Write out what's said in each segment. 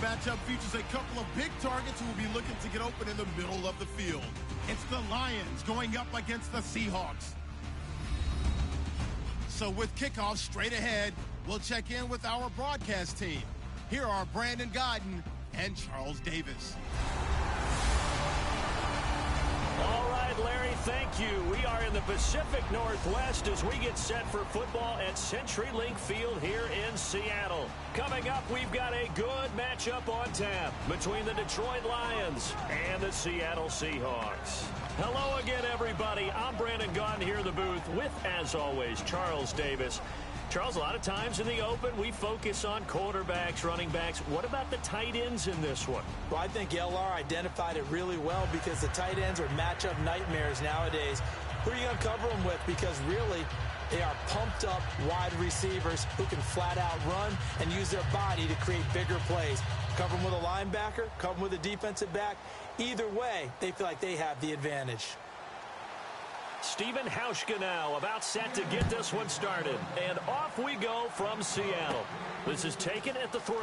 matchup features a couple of big targets who will be looking to get open in the middle of the field. It's the Lions going up against the Seahawks. So with kickoff straight ahead, we'll check in with our broadcast team. Here are Brandon Godden and Charles Davis. All right, Larry, thank you. We are in the Pacific Northwest as we get set for football at CenturyLink Field here in Seattle. Coming up, we've got a good matchup on tap between the Detroit Lions and the Seattle Seahawks. Hello again, everybody. I'm Brandon Gaudin here in the booth with, as always, Charles Davis. Charles, a lot of times in the open, we focus on quarterbacks, running backs. What about the tight ends in this one? Well, I think LR identified it really well because the tight ends are matchup nightmares nowadays. Who are you going to cover them with? Because really, they are pumped up wide receivers who can flat out run and use their body to create bigger plays. Cover them with a linebacker, cover them with a defensive back. Either way, they feel like they have the advantage. Stephen Hauschka now about set to get this one started. And off we go from Seattle. This is taken at the 3.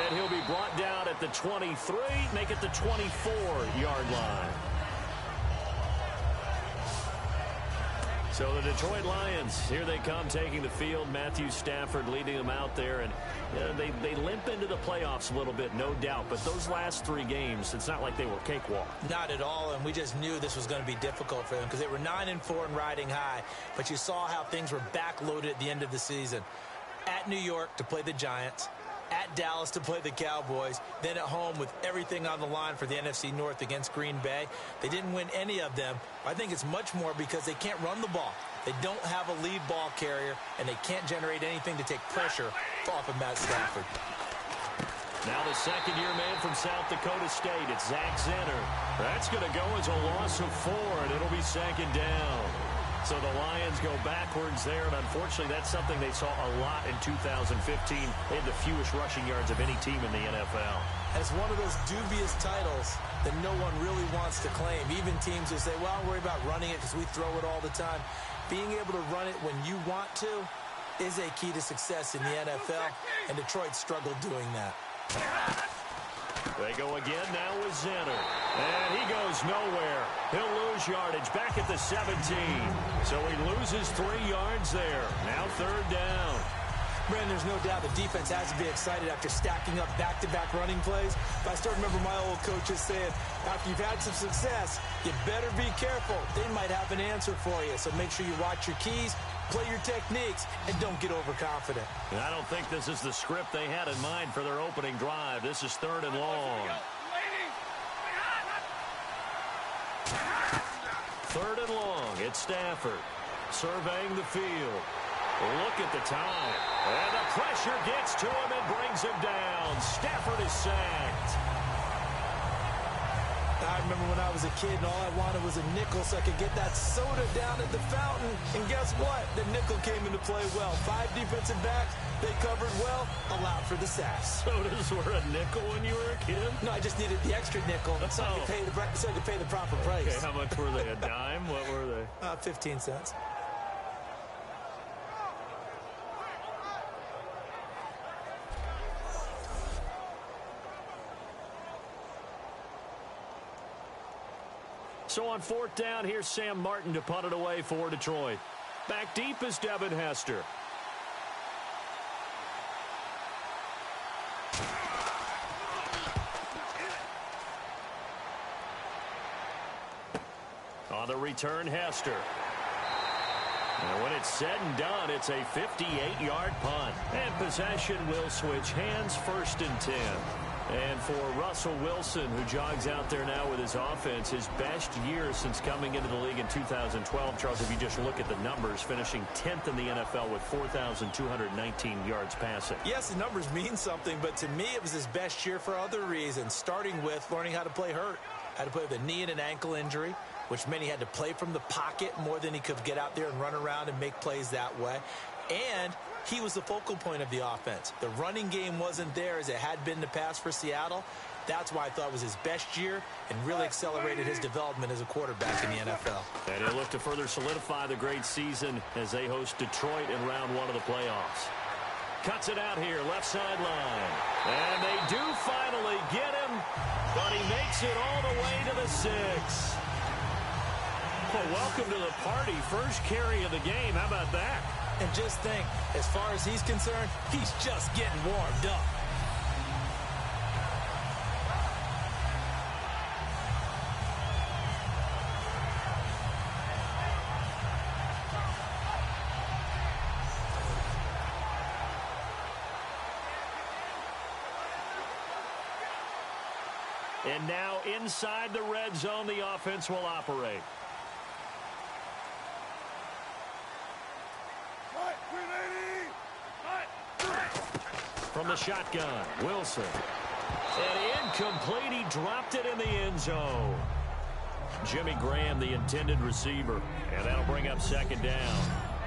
And he'll be brought down at the 23, make it the 24-yard line. So the Detroit Lions, here they come taking the field. Matthew Stafford leading them out there. And they limp into the playoffs a little bit, no doubt. But those last 3 games, it's not like they were cakewalk. Not at all, and we just knew this was going to be difficult for them because they were 9-4 and riding high. But you saw how things were backloaded at the end of the season. At New York to play the Giants. At Dallas to play the Cowboys, then at home with everything on the line for the NFC North against Green Bay. They didn't win any of them. I think it's much more because they can't run the ball. They don't have a lead ball carrier, and they can't generate anything to take pressure off of Matt Stafford. Now the second-year man from South Dakota State, it's Zach Zenner. That's going to go as a loss of 4, and it'll be second down. So the Lions go backwards there, and unfortunately that's something they saw a lot in 2015. They had the fewest rushing yards of any team in the NFL. And it's one of those dubious titles that no one really wants to claim. Even teams who say, well, I'll worry about running it because we throw it all the time. Being able to run it when you want to is a key to success in the NFL, and Detroit struggled doing that. They go again now with Zenner. And he goes nowhere. He'll lose yardage back at the 17. So he loses 3 yards there. Now third down. Brandon, there's no doubt the defense has to be excited after stacking up back-to-back running plays. But I still remember my old coaches saying, after you've had some success, you better be careful. They might have an answer for you. So make sure you watch your keys, play your techniques, and don't get overconfident. And I don't think this is the script they had in mind for their opening drive. This is 3rd and long. 3rd and long. It's Stafford surveying the field. Look at the time. And the pressure gets to him and brings him down. Stafford is sacked. I remember when I was a kid and all I wanted was a nickel so I could get that soda down at the fountain. And guess what? The nickel came into play well. 5 defensive backs. They covered well, allowed for the sacks. Sodas were a nickel when you were a kid? No, I just needed the extra nickel so I could pay the proper price. Okay, how much were they? A dime? What were they? 15 cents. So on 4th down, here's Sam Martin to punt it away for Detroit. Back deep is Devin Hester. On the return, Hester. And when it's said and done, it's a 58-yard punt. And possession will switch hands, 1st and 10. And for Russell Wilson, who jogs out there now with his offense, his best year since coming into the league in 2012. Charles, if you just look at the numbers, finishing 10th in the NFL with 4,219 yards passing. Yes, the numbers mean something, but to me it was his best year for other reasons, starting with learning how to play hurt. Had to play with a knee and an ankle injury, which meant he had to play from the pocket more than he could get out there and run around and make plays that way. And he was the focal point of the offense. The running game wasn't there as it had been in the past for Seattle. That's why I thought it was his best year and really accelerated his development as a quarterback in the NFL. And he'll look to further solidify the great season as they host Detroit in round 1 of the playoffs. Cuts it out here, left sideline. And they do finally get him, but he makes it all the way to the 6. Well, welcome to the party. First carry of the game. How about that? And just think, as far as he's concerned, he's just getting warmed up. And now inside the red zone, the offense will operate. From the shotgun, Wilson. And incomplete. He dropped it in the end zone. Jimmy Graham, the intended receiver. And that'll bring up second down.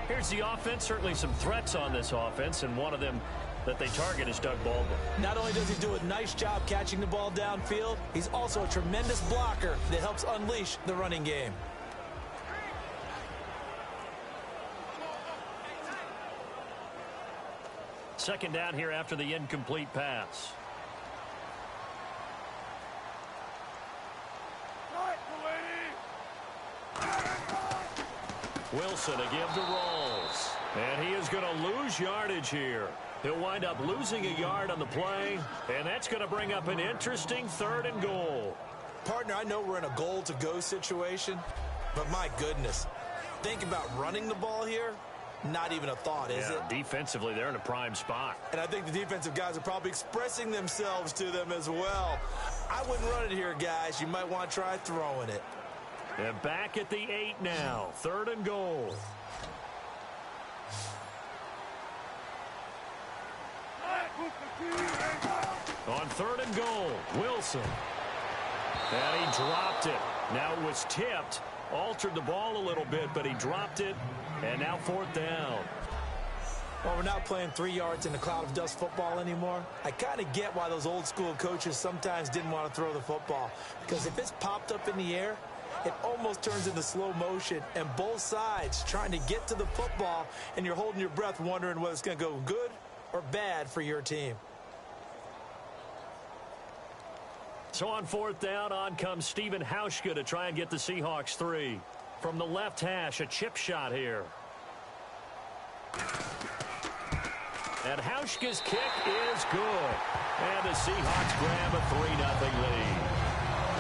Here's the offense. Certainly some threats on this offense, and one of them that they target is Doug Baldwin. Not only does he do a nice job catching the ball downfield, he's also a tremendous blocker that helps unleash the running game. Second down here after the incomplete pass. Wilson again to Rolls. And he is going to lose yardage here. He'll wind up losing a yard on the play, and that's going to bring up an interesting 3rd and goal. Partner, I know we're in a goal-to-go situation, but my goodness, think about running the ball here. Not even a thought, is it? Defensively, they're in a prime spot. And I think the defensive guys are probably expressing themselves to them as well. I wouldn't run it here, guys. You might want to try throwing it. And back at the 8 now. 3rd and goal. On 3rd and goal, Wilson. And he dropped it. Now it was tipped. Altered the ball a little bit, but he dropped it. And now 4th down. Well, we're not playing 3 yards in a cloud of dust football anymore. I kind of get why those old school coaches sometimes didn't want to throw the football. Because if it's popped up in the air, it almost turns into slow motion. And both sides trying to get to the football, and you're holding your breath wondering whether it's going to go good or bad for your team. So on 4th down, on comes Stephen Hauschka to try and get the Seahawks 3. From the left hash, a chip shot here. And Hauschka's kick is good. And the Seahawks grab a 3-0 lead.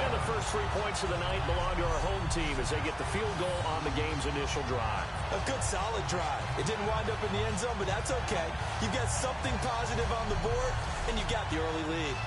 And the first 3 points of the night belong to our home team as they get the field goal on the game's initial drive. A good, solid drive. It didn't wind up in the end zone, but that's okay. You've got something positive on the board, and you got the early lead.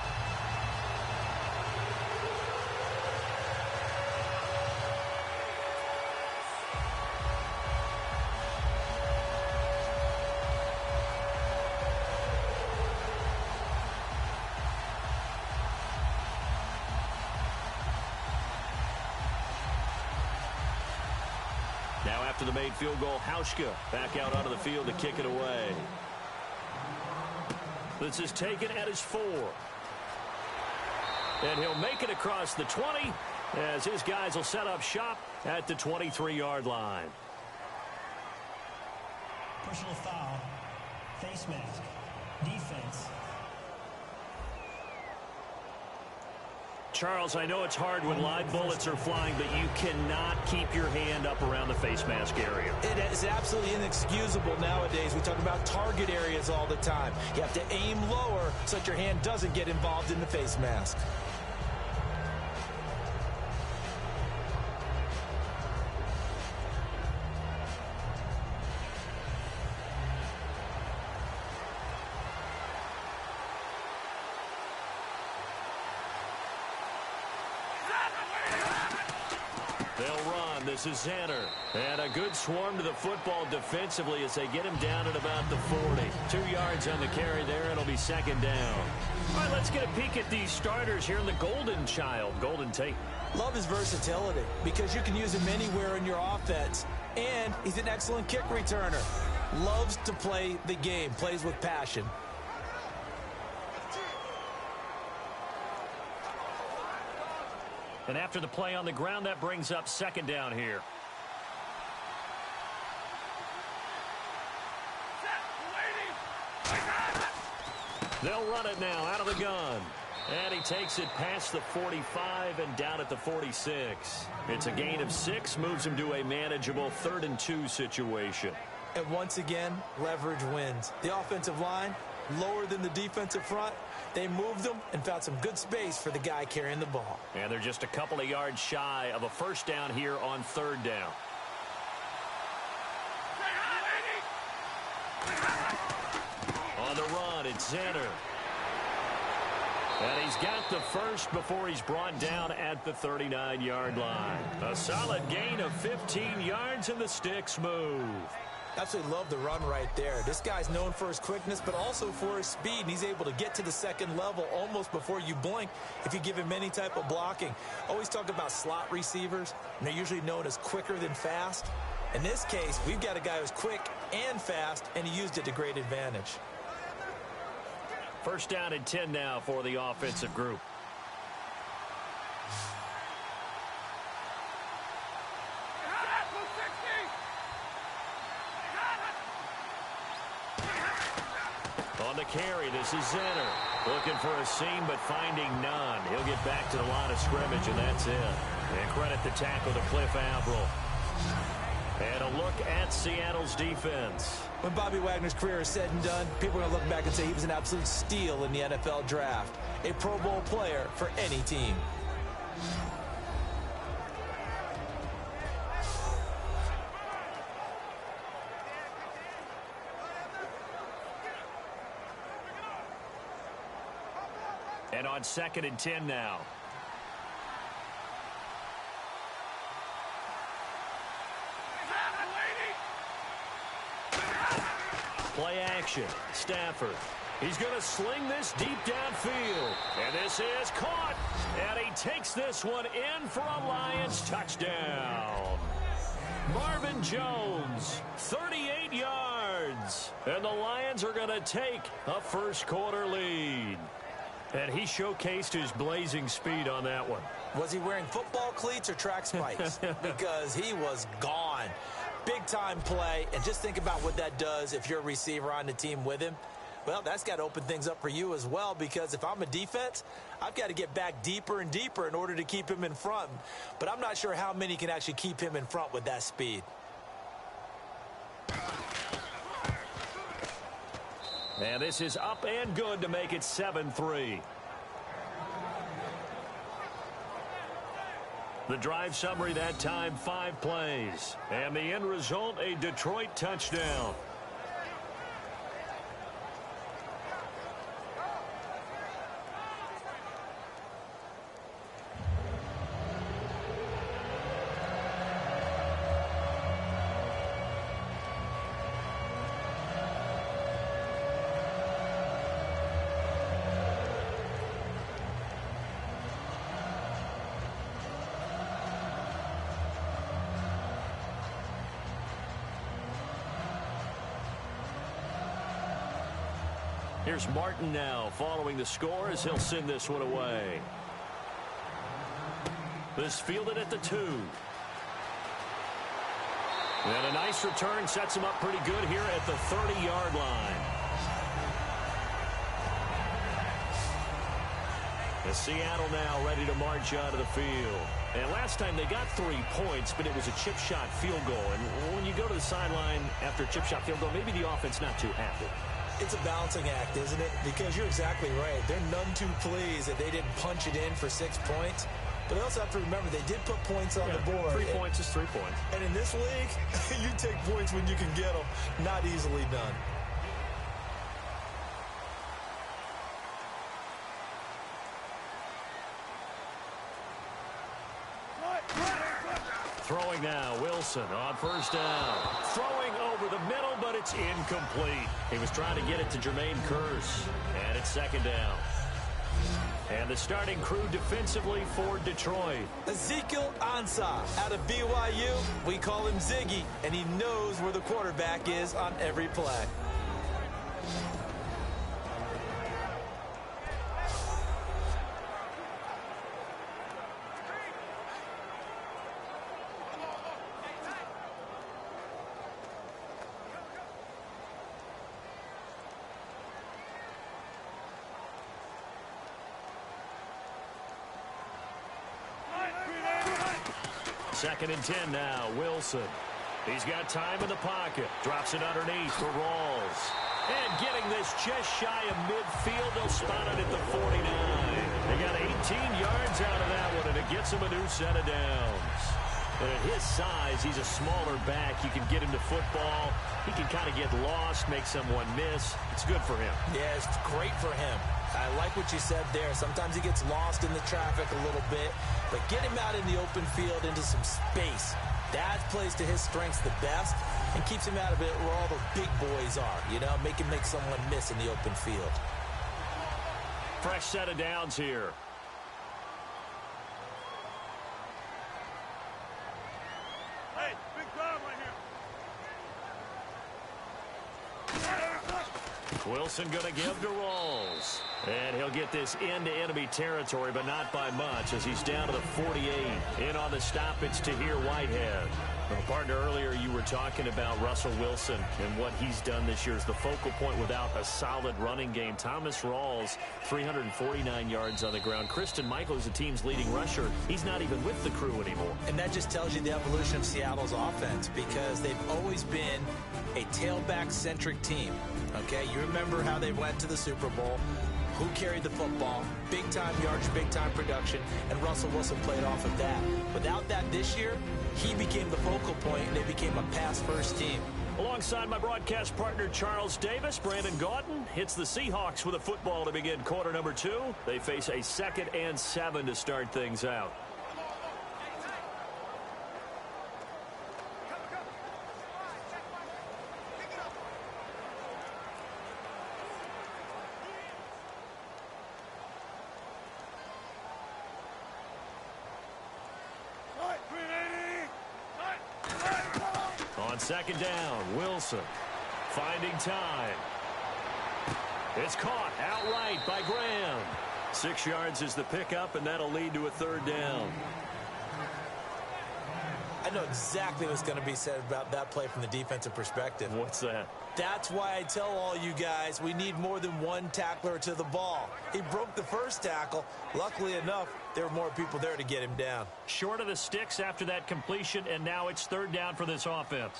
Now after the made field goal, Hauschka back out onto the field to kick it away. This is taken at his 4. And he'll make it across the 20 as his guys will set up shop at the 23-yard line. Personal foul, face mask, defense. Charles, I know it's hard when live bullets are flying, but you cannot keep your hand up around the face mask area. It is absolutely inexcusable nowadays. We talk about target areas all the time. You have to aim lower so that your hand doesn't get involved in the face mask. They'll run. This is Zanner. And a good swarm to the football defensively as they get him down at about the 40. 2 yards on the carry there. It'll be second down. All right, let's get a peek at these starters here in the Golden Child, Golden Tate. Love his versatility because you can use him anywhere in your offense. And he's an excellent kick returner. Loves to play the game. Plays with passion. And after the play on the ground, that brings up second down here. They'll run it now out of the gun. And he takes it past the 45 and down at the 46. It's a gain of 6, moves him to a manageable 3rd and 2 situation. And once again, leverage wins. The offensive line, lower than the defensive front. They moved them and found some good space for the guy carrying the ball. And they're just a couple of yards shy of a first down here on 3rd down. On the run, it's Zenner. And he's got the first before he's brought down at the 39-yard line. A solid gain of 15 yards, and the sticks move. Absolutely love the run right there. This guy's known for his quickness, but also for his speed. And he's able to get to the second level almost before you blink if you give him any type of blocking. Always talk about slot receivers, and they're usually known as quicker than fast. In this case, we've got a guy who's quick and fast, and he used it to great advantage. First down and 10 now for the offensive group. On the carry, this is Zenner. Looking for a seam, but finding none. He'll get back to the line of scrimmage, and that's it. And credit the tackle to Cliff Averill. And a look at Seattle's defense. When Bobby Wagner's career is said and done, people are going to look back and say he was an absolute steal in the NFL draft. A Pro Bowl player for any team. And on 2nd and 10 now. Play action. Stafford. He's going to sling this deep downfield. And this is caught. And he takes this one in for a Lions touchdown. Marvin Jones, 38 yards. And the Lions are going to take a first-quarter lead. And he showcased his blazing speed on that one. Was he wearing football cleats or track spikes? Because he was gone. Big-time play, and just think about what that does if you're a receiver on the team with him. Well, that's got to open things up for you as well, because if I'm a defense, I've got to get back deeper and deeper in order to keep him in front. But I'm not sure how many can actually keep him in front with that speed. And this is up and good to make it 7-3. The drive summary that time, 5 plays. And the end result, a Detroit touchdown. Here's Martin now following the score as he'll send this one away. This fielded at the 2. And a nice return sets him up pretty good here at the 30-yard line. And Seattle now ready to march out of the field. And last time they got 3 points, but it was a chip shot field goal. And when you go to the sideline after a chip shot field goal, maybe the offense not too happy. It's a balancing act, isn't it? Because you're exactly right. They're none too pleased that they didn't punch it in for 6 points. But they also have to remember they did put points on the board. 3 points is 3 points. And in this league, you take points when you can get them. Not easily done. Throwing now, Wilson on first down. Throwing over the middle, but it's incomplete. He was trying to get it to Jermaine Kearse. And it's 2nd down. And the starting crew defensively for Detroit. Ezekiel Ansah out of BYU. We call him Ziggy, and he knows where the quarterback is on every play. 2nd and 10 now. Wilson. He's got time in the pocket. Drops it underneath for Rawls. And getting this just shy of midfield. They'll spot it at the 49. They got 18 yards out of that one, and it gets him a new set of downs. And at his size, he's a smaller back. You can get him to football. He can kind of get lost, make someone miss. It's good for him. Yeah, it's great for him. I like what you said there. Sometimes he gets lost in the traffic a little bit, but get him out in the open field into some space. That plays to his strengths the best and keeps him out of it where all the big boys are, you know, make someone miss in the open field. Fresh set of downs here. Hey, big crowd right here. Wilson going to give to Rawls. And he'll get this into enemy territory, but not by much as he's down to the 48. In on the stop, it's Tahir Whitehead. Well, partner, earlier you were talking about Russell Wilson and what he's done this year as the focal point without a solid running game. Thomas Rawls, 349 yards on the ground. Christian Michael is the team's leading rusher. He's not even with the crew anymore. And that just tells you the evolution of Seattle's offense because they've always been a tailback-centric team. Okay, you remember how they went to the Super Bowl. Who carried the football, big-time yardage, big-time production, and Russell Wilson played off of that. Without that this year, he became the focal point, and they became a pass-first team. Alongside my broadcast partner, Charles Davis, Brandon Gaudin hits the Seahawks with a football to begin quarter number 2. They face a 2nd and 7 to start things out. On 2nd down, Wilson finding time. It's caught outright by Graham. 6 yards is the pickup, and that'll lead to a 3rd down. I know exactly what's going to be said about that play from the defensive perspective. What's that? That's why I tell all you guys we need more than one tackler to the ball. He broke the first tackle. Luckily enough, there were more people there to get him down. Short of the sticks after that completion, and now it's 3rd down for this offense.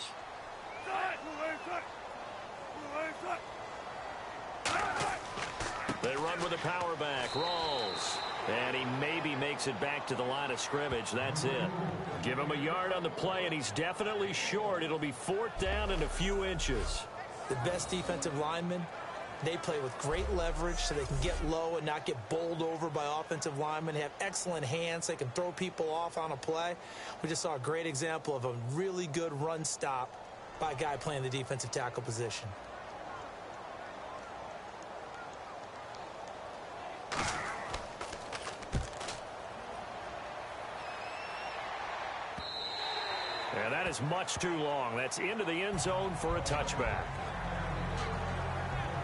They run with a power back. Rawls. And he maybe makes it back to the line of scrimmage. That's it. Give him a yard on the play, and he's definitely short. It'll be 4th down and a few inches. The best defensive linemen, they play with great leverage so they can get low and not get bowled over by offensive linemen. They have excellent hands. They can throw people off on a play. We just saw a great example of a really good run stop by a guy playing the defensive tackle position. And that is much too long. That's into the end zone for a touchback.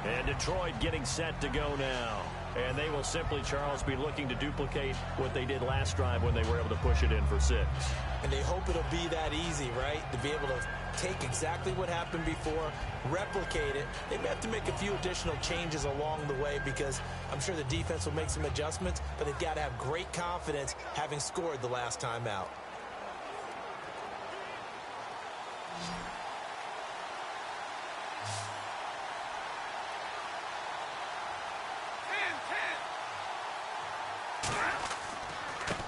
And Detroit getting set to go now. And they will simply, Charles, be looking to duplicate what they did last drive when they were able to push it in for 6. And they hope it'll be that easy, right? To be able to take exactly what happened before, replicate it. They may have to make a few additional changes along the way because I'm sure the defense will make some adjustments, but they've got to have great confidence having scored the last time out.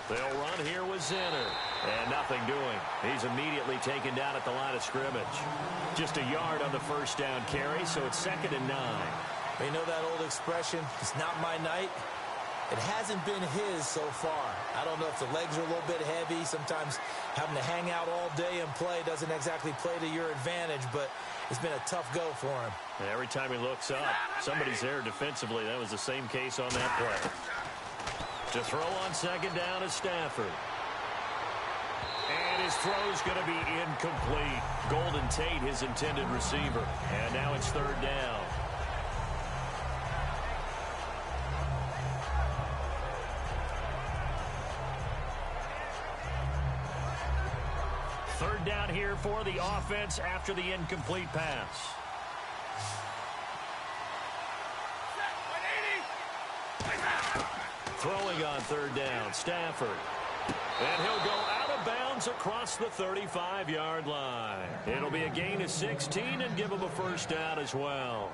They'll run here with Zinner. And nothing doing. He's immediately taken down at the line of scrimmage. Just a yard on the 1st down carry, so it's 2nd and 9. You know that old expression, it's not my night? It hasn't been his so far. I don't know if the legs are a little bit heavy. Sometimes having to hang out all day and play doesn't exactly play to your advantage, but it's been a tough go for him. And every time he looks up, somebody's there defensively. That was the same case on that play. To throw on 2nd down is Stafford. And his throw's going to be incomplete. Golden Tate, his intended receiver. And now it's 3rd down. Third down here for the offense after the incomplete pass. Throwing on 3rd down, Stafford. And he'll go out of bounds across the 35-yard line. It'll be a gain of 16 and give him a first down as well.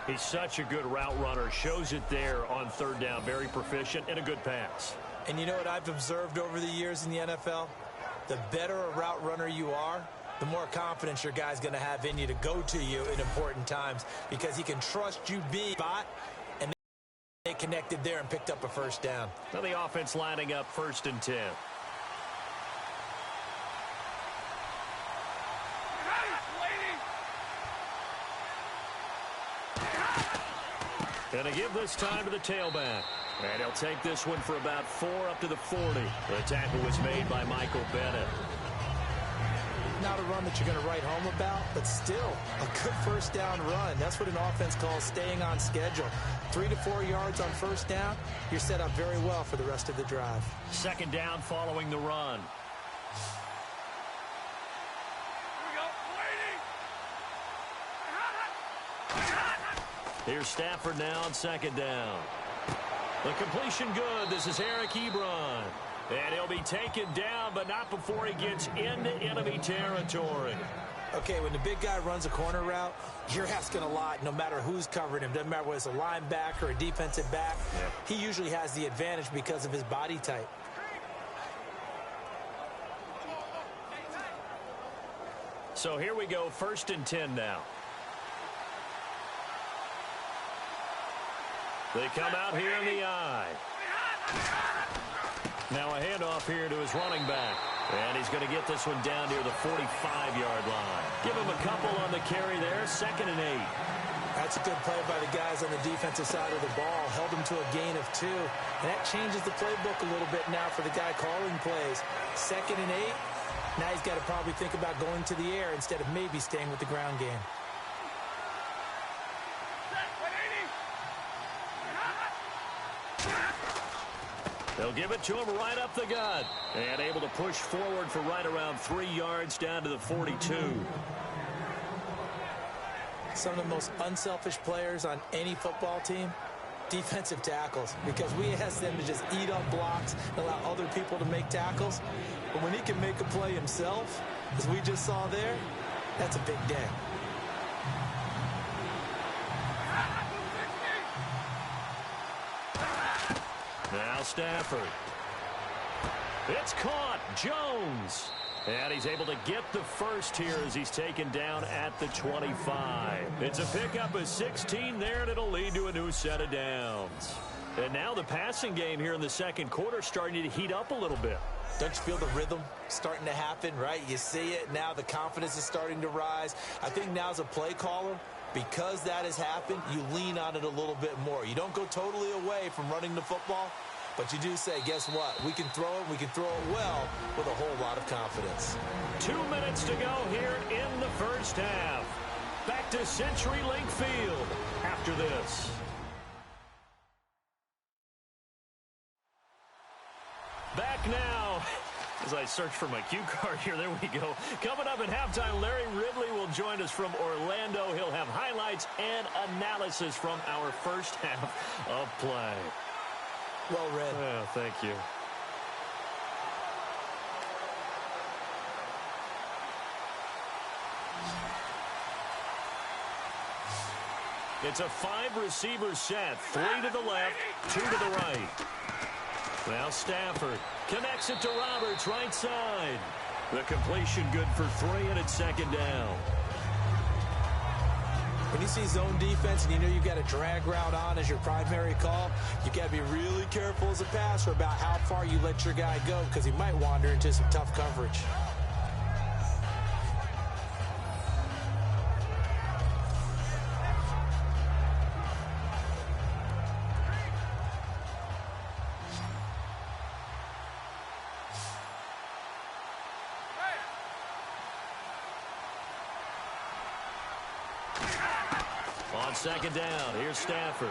He's such a good route runner. Shows it there on third down. Very proficient and a good pass. And you know what I've observed over the years in the NFL? The better a route runner you are, the more confidence your guy's going to have in you to go to you in important times because he can trust you being bot, and they connected there and picked up a first down. Now the offense lining up 1st and 10. Going to give this time to the tailback. And he'll take this one for about 4 up to the 40. The tackle was made by Michael Bennett. Not a run that you're going to write home about, but still a good first down run. That's what an offense calls staying on schedule. 3 to 4 yards on first down, you're set up very well for the rest of the drive. 2nd down following the run. Here's Stafford now on 2nd down. The completion good. This is Eric Ebron. And he'll be taken down, but not before he gets into enemy territory. Okay, when the big guy runs a corner route, you're asking a lot no matter who's covering him. Doesn't matter whether it's a linebacker or a defensive back. He usually has the advantage because of his body type. So here we go, 1st and 10 now. They come out here in the eye. Now a handoff here to his running back. And he's going to get this one down near the 45-yard line. Give him a couple on the carry there, 2nd and 8. That's a good play by the guys on the defensive side of the ball. Held him to a gain of 2. And that changes the playbook a little bit now for the guy calling plays. 2nd and 8. Now he's got to probably think about going to the air instead of maybe staying with the ground game. They'll give it to him right up the gut. And able to push forward for right around 3 yards down to the 42. Some of the most unselfish players on any football team, defensive tackles, because we ask them to just eat up blocks and allow other people to make tackles. But when he can make a play himself, as we just saw there, that's a big day. Now Stafford. It's caught. Jones. And he's able to get the first here as he's taken down at the 25. It's a pickup of 16 there, and it'll lead to a new set of downs. And now the passing game here in the 2nd quarter starting to heat up a little bit. Don't you feel the rhythm starting to happen, right? You see it now. The confidence is starting to rise. I think now as a play caller, because that has happened, you lean on it a little bit more. You don't go totally away from running the football, but you do say, guess what? We can throw it. We can throw it well with a whole lot of confidence. 2 minutes to go here in the first half. Back to CenturyLink Field after this. Back now. As I search for my cue card here, there we go. Coming up at halftime, Larry Ridley will join us from Orlando. He'll have highlights and analysis from our first half of play. Well read. Oh, thank you. It's a 5-receiver set. 3 to the left, 2 to the right. Now Stafford connects it to Roberts, right side. The completion good for 3, and it's 2nd down. When you see zone defense and you know you've got a drag route on as your primary call, you've got to be really careful as a passer about how far you let your guy go because he might wander into some tough coverage. On 2nd down, here's Stafford.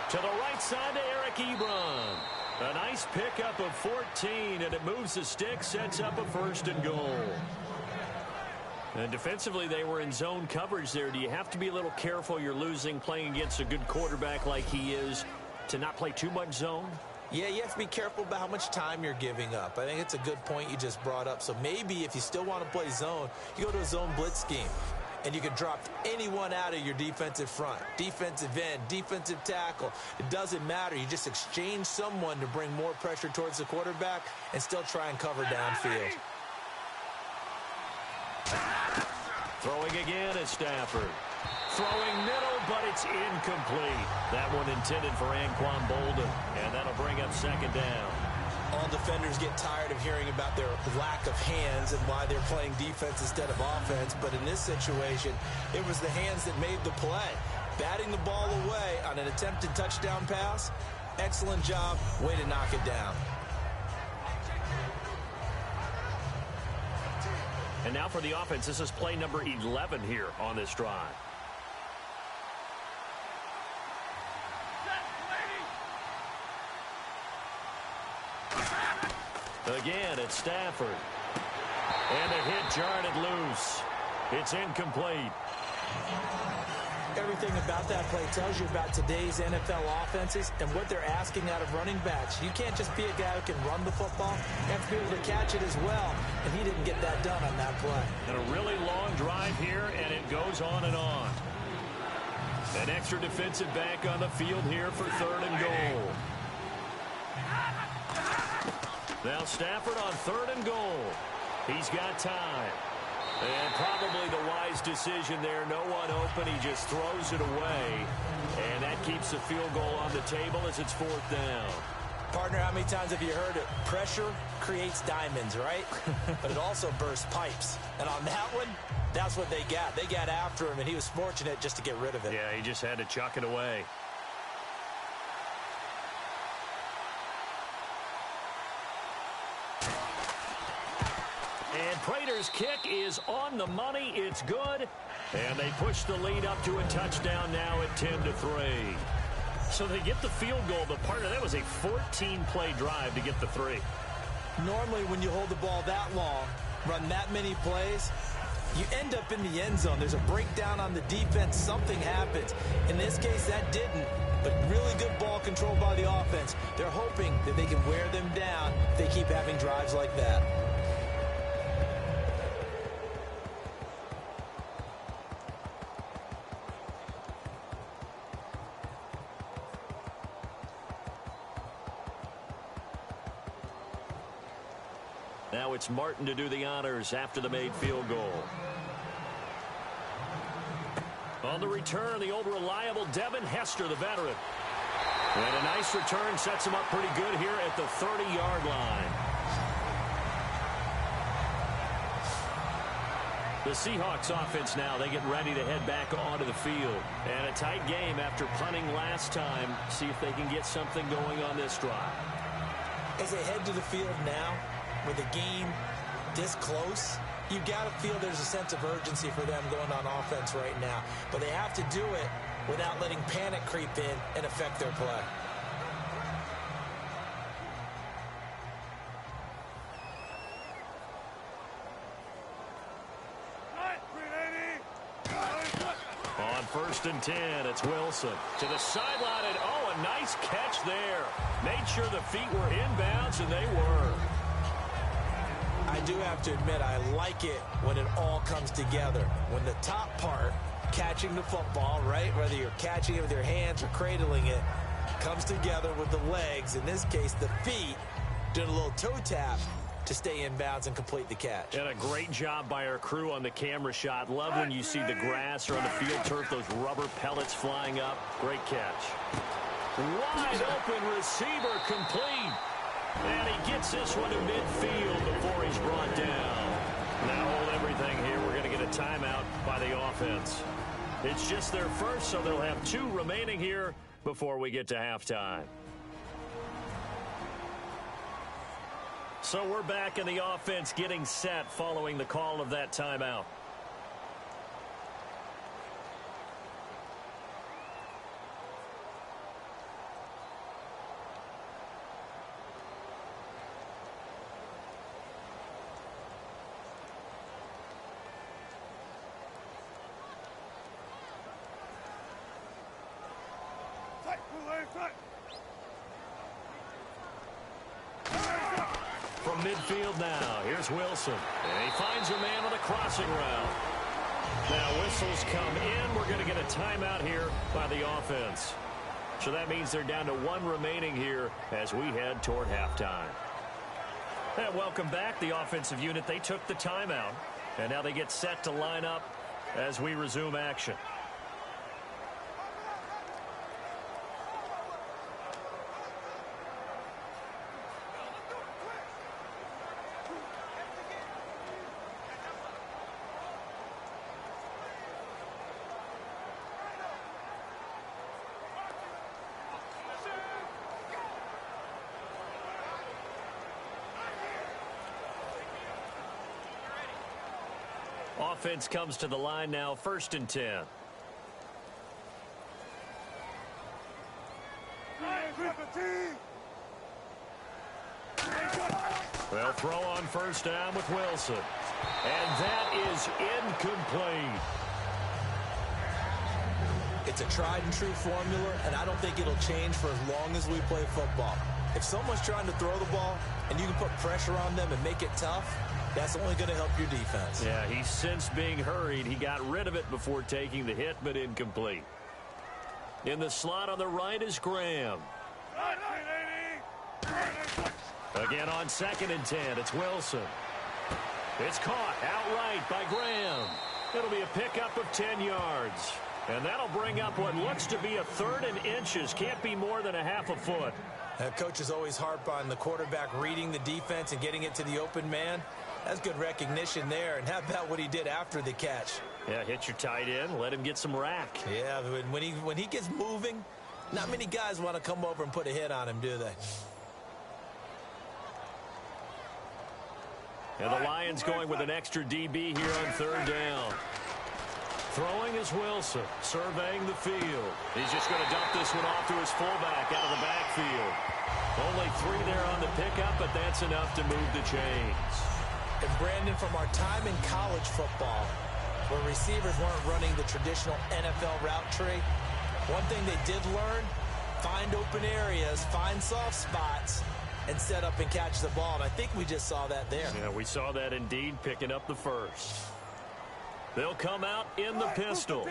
To the right side to Eric Ebron. A nice pickup of 14, and it moves the stick, sets up a 1st and goal. And defensively, they were in zone coverage there. Do you have to be a little careful? You're losing, playing against a good quarterback like he is, to not play too much zone? Yeah, you have to be careful about how much time you're giving up. I think it's a good point you just brought up. So maybe if you still want to play zone, you go to a zone blitz scheme. And you can drop anyone out of your defensive front. Defensive end, defensive tackle. It doesn't matter. You just exchange someone to bring more pressure towards the quarterback and still try and cover downfield. Throwing again is Stafford. Throwing middle, but it's incomplete. That one intended for Anquan Bolden, and that'll bring up second down. All defenders get tired of hearing about their lack of hands and why they're playing defense instead of offense. But in this situation, it was the hands that made the play. Batting the ball away on an attempted touchdown pass. Excellent job. Way to knock it down. And now for the offense, this is play number 11 here on this drive. Again, it's Stafford. And a hit jarred it loose. It's incomplete. Everything about that play tells you about today's NFL offenses and what they're asking out of running backs. You can't just be a guy who can run the football. You have to be able to catch it as well. And he didn't get that done on that play. And a really long drive here, and it goes on and on. An extra defensive back on the field here for 3rd and goal. Now Stafford on 3rd and goal. He's got time. And probably the wise decision there. No one open. He just throws it away. And that keeps the field goal on the table as it's 4th down. Partner, how many times have you heard it? Pressure creates diamonds, right? But it also bursts pipes. And on that one, that's what they got. They got after him, and he was fortunate just to get rid of it. Yeah, he just had to chuck it away. And Prater's kick is on the money. It's good. And they push the lead up to a touchdown now at 10-3. So they get the field goal. The partner, that was a 14-play drive to get the 3. Normally when you hold the ball that long, run that many plays, you end up in the end zone. There's a breakdown on the defense. Something happens. In this case, that didn't. But really good ball control by the offense. They're hoping that they can wear them down if they keep having drives like that. Now it's Martin to do the honors after the made field goal. On the return, the old reliable Devin Hester, the veteran. And a nice return sets him up pretty good here at the 30-yard line. The Seahawks offense now, they get ready to head back onto the field. And a tight game after punting last time. See if they can get something going on this drive. As they head to the field now, with the game this close, you got to feel there's a sense of urgency for them going on offense right now. But they have to do it without letting panic creep in and affect their play. On 1st and 10, it's Wilson to the sideline, and oh, a nice catch there. Made sure the feet were inbounds, and they were. I do have to admit, I like it when it all comes together. When the top part, catching the football, right, whether you're catching it with your hands or cradling it, comes together with the legs, in this case the feet, doing a little toe tap to stay in bounds and complete the catch. And a great job by our crew on the camera shot. Love when you see the grass or on the field turf, those rubber pellets flying up. Great catch. Wide open receiver, complete. And he gets this one to midfield before he's brought down. Now hold everything here. We're going to get a timeout by the offense. It's just their first, so they'll have 2 remaining here before we get to halftime. So we're back in the offense getting set following the call of that timeout. from midfield now. Here's Wilson. And he finds a man on the crossing route. Now whistles come in. We're going to get a timeout here by the offense. So that means they're down to one remaining here as we head toward halftime. And welcome back, the offensive unit. They took the timeout, and now they get set to line up as we resume action. Offense comes to the line now, 1st and 10. They'll throw on 1st down with Wilson. And that is incomplete. It's a tried and true formula, and I don't think it'll change for as long as we play football. If someone's trying to throw the ball and you can put pressure on them and make it tough, that's only going to help your defense. Yeah, he sensed being hurried. He got rid of it before taking the hit, but incomplete. In the slot on the right is Graham. Again on 2nd and 10, it's Wilson. It's caught outright by Graham. It'll be a pickup of 10 yards. And that'll bring up what looks to be a 3rd and inches. Can't be more than a half a foot. Coaches always harp on the quarterback reading the defense and getting it to the open man. That's good recognition there. And how about what he did after the catch? Yeah, hit your tight end, let him get some rack. Yeah, when he gets moving, not many guys want to come over and put a hit on him, do they? And the Lions going with an extra DB here on 3rd down. Throwing is Wilson, surveying the field. He's just going to dump this one off to his fullback out of the backfield. Only 3 there on the pickup, but that's enough to move the chains. And Brandon, from our time in college football, where receivers weren't running the traditional NFL route tree, one thing they did learn, find open areas, find soft spots, and set up and catch the ball. And I think we just saw that there. Yeah, we saw that indeed, picking up the first. They'll come out in the pistol.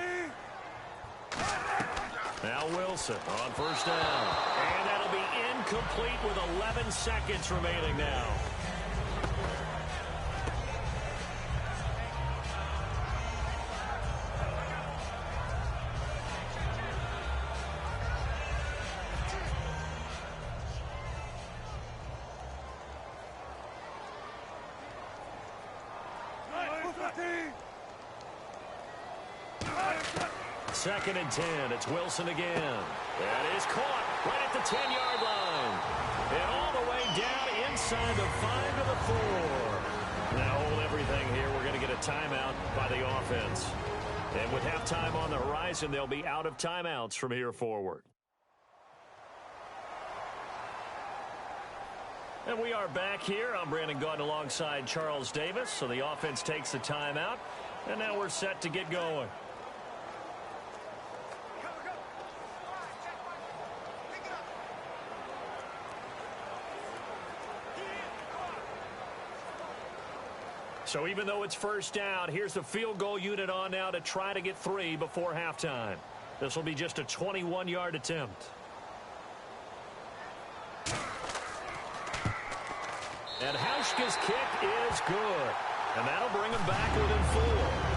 Now Wilson on 1st down. And that'll be incomplete with 11 seconds remaining now. Second and 10. It's Wilson again. That is caught right at the 10-yard line. And all the way down inside the 5 to the 4. Now hold everything here. We're going to get a timeout by the offense. And with halftime on the horizon, they'll be out of timeouts from here forward. And we are back here. I'm Brandon Gaudin alongside Charles Davis. So the offense takes the timeout. And now we're set to get going. So even though it's 1st down, here's the field goal unit on now to try to get 3 before halftime. This will be just a 21-yard attempt. And Hauschka's kick is good. And that'll bring them back within 4.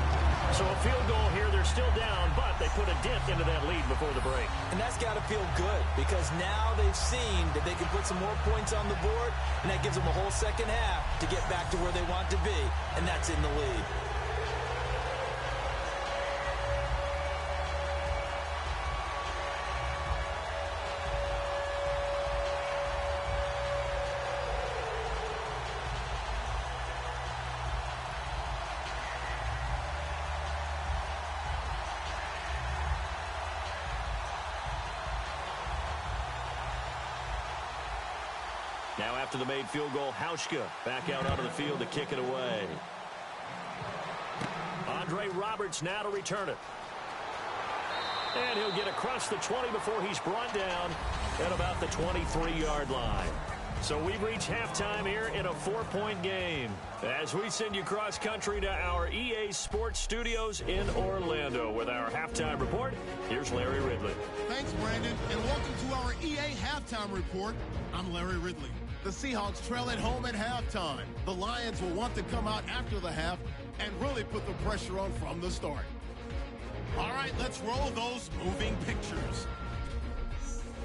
So a field goal here, they're still down, but they put a dent into that lead before the break. And that's got to feel good because now they've seen that they can put some more points on the board, and that gives them a whole second half to get back to where they want to be, and that's in the lead. Now after the made field goal, Hauschka back out onto the field to kick it away. Andre Roberts now to return it. And he'll get across the 20 before he's brought down at about the 23-yard line. So we've reached halftime here in a 4-point game. As we send you cross-country to our EA Sports Studios in Orlando with our halftime report, here's Larry Ridley. Thanks, Brandon, and welcome to our EA Halftime Report. I'm Larry Ridley. The Seahawks trail at home at halftime. The Lions will want to come out after the half and really put the pressure on from the start. All right, let's roll those moving pictures.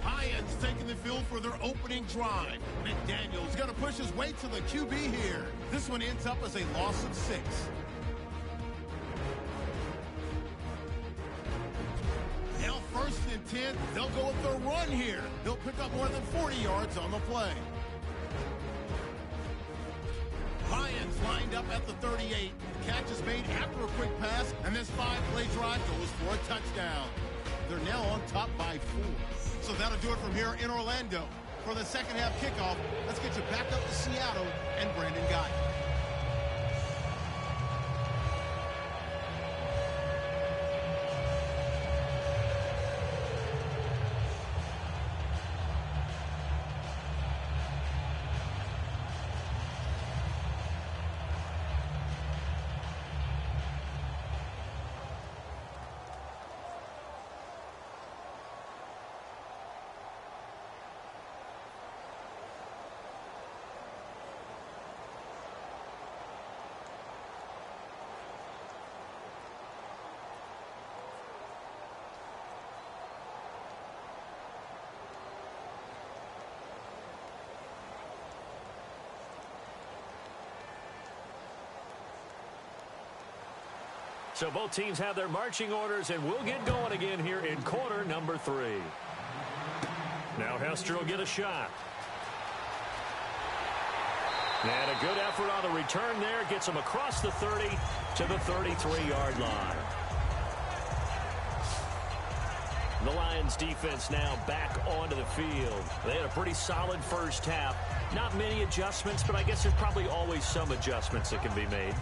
Lions taking the field for their opening drive. McDaniel's going to push his way to the QB here. This one ends up as a loss of 6. Now 1st and 10, they'll go with their run here. They'll pick up more than 40 yards on the play. Lions lined up at the 38. Catch is made after a quick pass, and this 5-play drive goes for a touchdown. They're now on top by 4. So that'll do it from here in Orlando. For the second half kickoff, let's get you back up to Seattle and Brandon Gott. So both teams have their marching orders, and we'll get going again here in quarter number 3. Now Hester will get a shot. And a good effort on the return there. Gets him across the 30 to the 33-yard line. The Lions defense now back onto the field. They had a pretty solid first half. Not many adjustments, but I guess there's probably always some adjustments that can be made.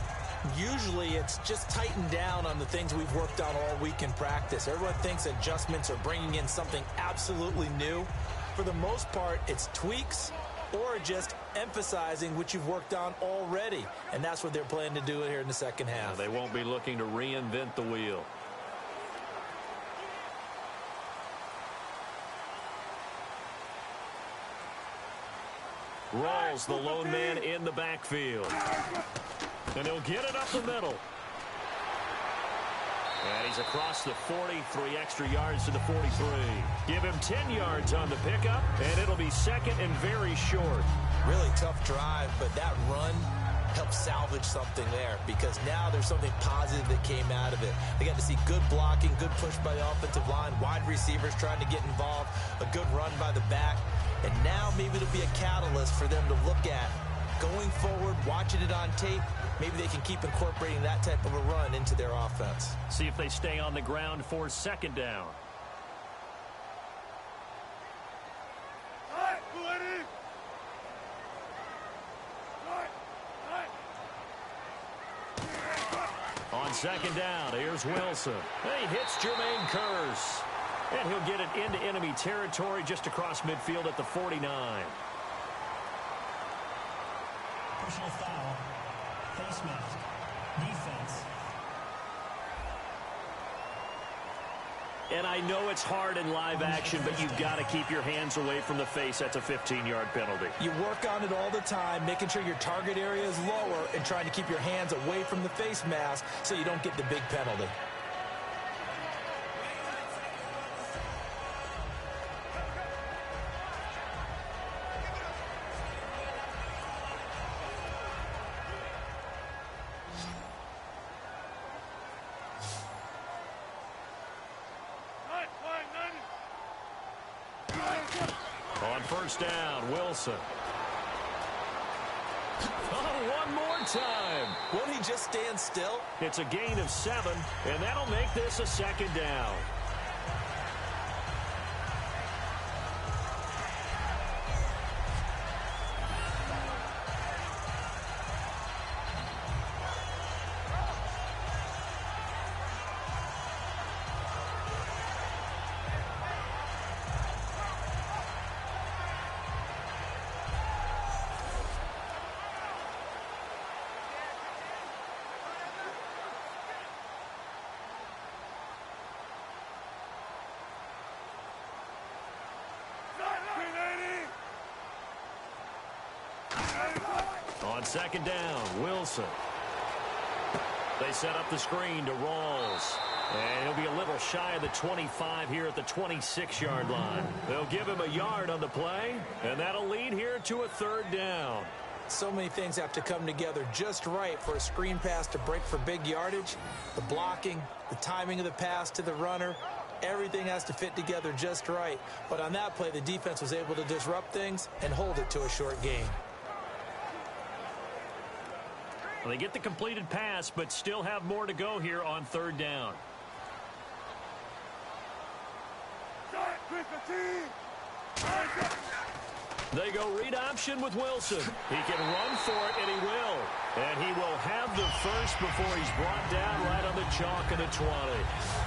Usually it's just tightened down on the things we've worked on all week in practice. Everyone thinks adjustments are bringing in something absolutely new. For the most part, it's tweaks or just emphasizing what you've worked on already. And that's what they're planning to do here in the second half. They won't be looking to reinvent the wheel. Rolls the lone man in the backfield. And he'll get it up the middle. And he's across the 40, 3 extra yards to the 43. Give him 10 yards on the pickup, and it'll be second and very short. Really tough drive, but that run helped salvage something there because now there's something positive that came out of it. They got to see good blocking, good push by the offensive line, wide receivers trying to get involved, a good run by the back, and now maybe it'll be a catalyst for them to look at going forward, watching it on tape. Maybe they can keep incorporating that type of a run into their offense. See if they stay on the ground for second down. On second down, here's Wilson. He hits Jermaine Kearse. And he'll get it into enemy territory just across midfield at the 49. Personal foul. Face mask. Defense. And I know it's hard in live action, but you've got to keep your hands away from the face. That's a 15-yard penalty. You work on it all the time, making sure your target area is lower and trying to keep your hands away from the face mask so you don't get the big penalty. On first down, Wilson. Oh, one more time. Won't he just stand still? It's a gain of 7, and that'll make this a second down. On second down, Wilson. They set up the screen to Rawls. And he'll be a little shy of the 25 here at the 26-yard line. They'll give him a yard on the play, and that'll lead here to a third down. So many things have to come together just right for a screen pass to break for big yardage. The blocking, the timing of the pass to the runner, everything has to fit together just right. But on that play, the defense was able to disrupt things and hold it to a short gain. Well, they get the completed pass, but still have more to go here on third down. They go read option with Wilson. He can run for it, and he will. And he will have the first before he's brought down right on the chalk of the 20.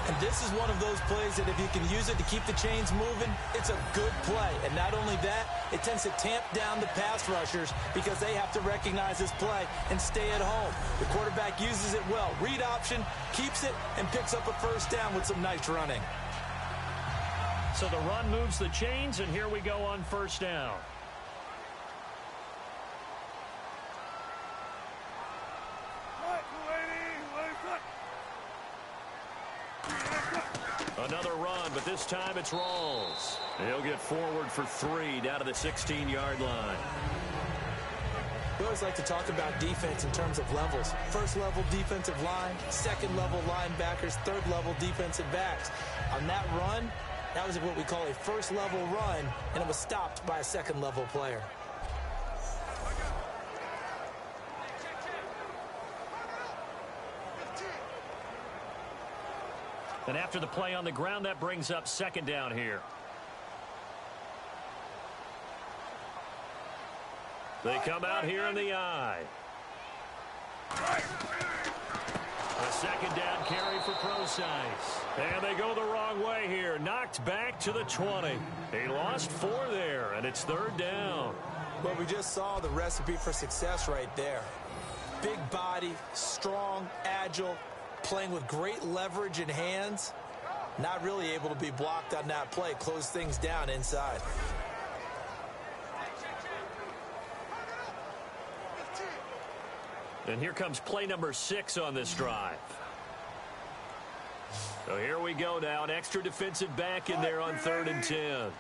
And this is one of those plays that if you can use it to keep the chains moving, it's a good play. And not only that, it tends to tamp down the pass rushers because they have to recognize this play and stay at home. The quarterback uses it well. Read option, keeps it, and picks up a first down with some nice running. So the run moves the chains, and here we go on first down. Another run, but this time it's Rawls. He'll get forward for 3 down to the 16-yard line. We always like to talk about defense in terms of levels. First level defensive line, second level linebackers, third level defensive backs. On that run, that was what we call a first level run, and it was stopped by a second level player. And after the play on the ground, that brings up second down here. They come out here in the eye. A second down carry for Procise. And they go the wrong way here. Knocked back to the 20. He lost 4 there, and it's third down. Well, we just saw the recipe for success right there. Big body, strong, agile, playing with great leverage in hands. Not really able to be blocked on that play. Close things down inside. And here comes play number 6 on this drive. So here we go now. An extra defensive back in there on 3rd and 10.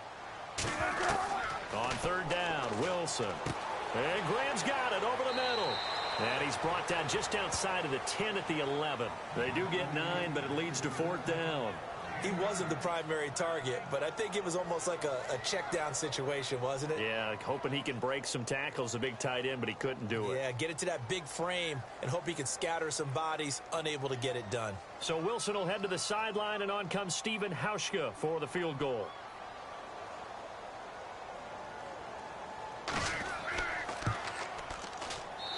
On third down, Wilson. And Graham's got it over the middle. And he's brought down just outside of the 10 at the 11. They do get 9, but it leads to 4th down. He wasn't the primary target, but I think it was almost like a check down situation, wasn't it? Yeah, hoping he can break some tackles, a big tight end, but he couldn't do it. Yeah, get it to that big frame and hope he can scatter some bodies, unable to get it done. So Wilson will head to the sideline, and on comes Stephen Hauschka for the field goal.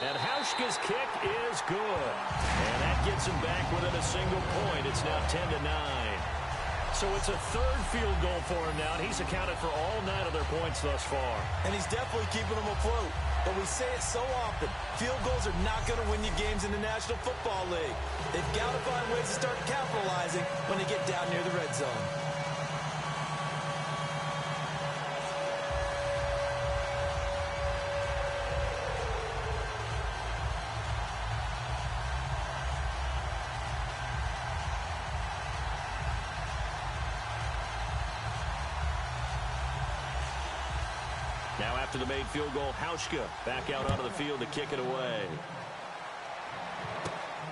And Hauschka's kick is good. And that gets him back within a single point. It's now 10-9. So it's a third field goal for him now, and he's accounted for all 9 of their points thus far. And he's definitely keeping them afloat. But we say it so often, field goals are not going to win you games in the National Football League. They've got to find ways to start capitalizing when they get down near the red zone. Now after the made field goal, Hauschka back out onto the field to kick it away.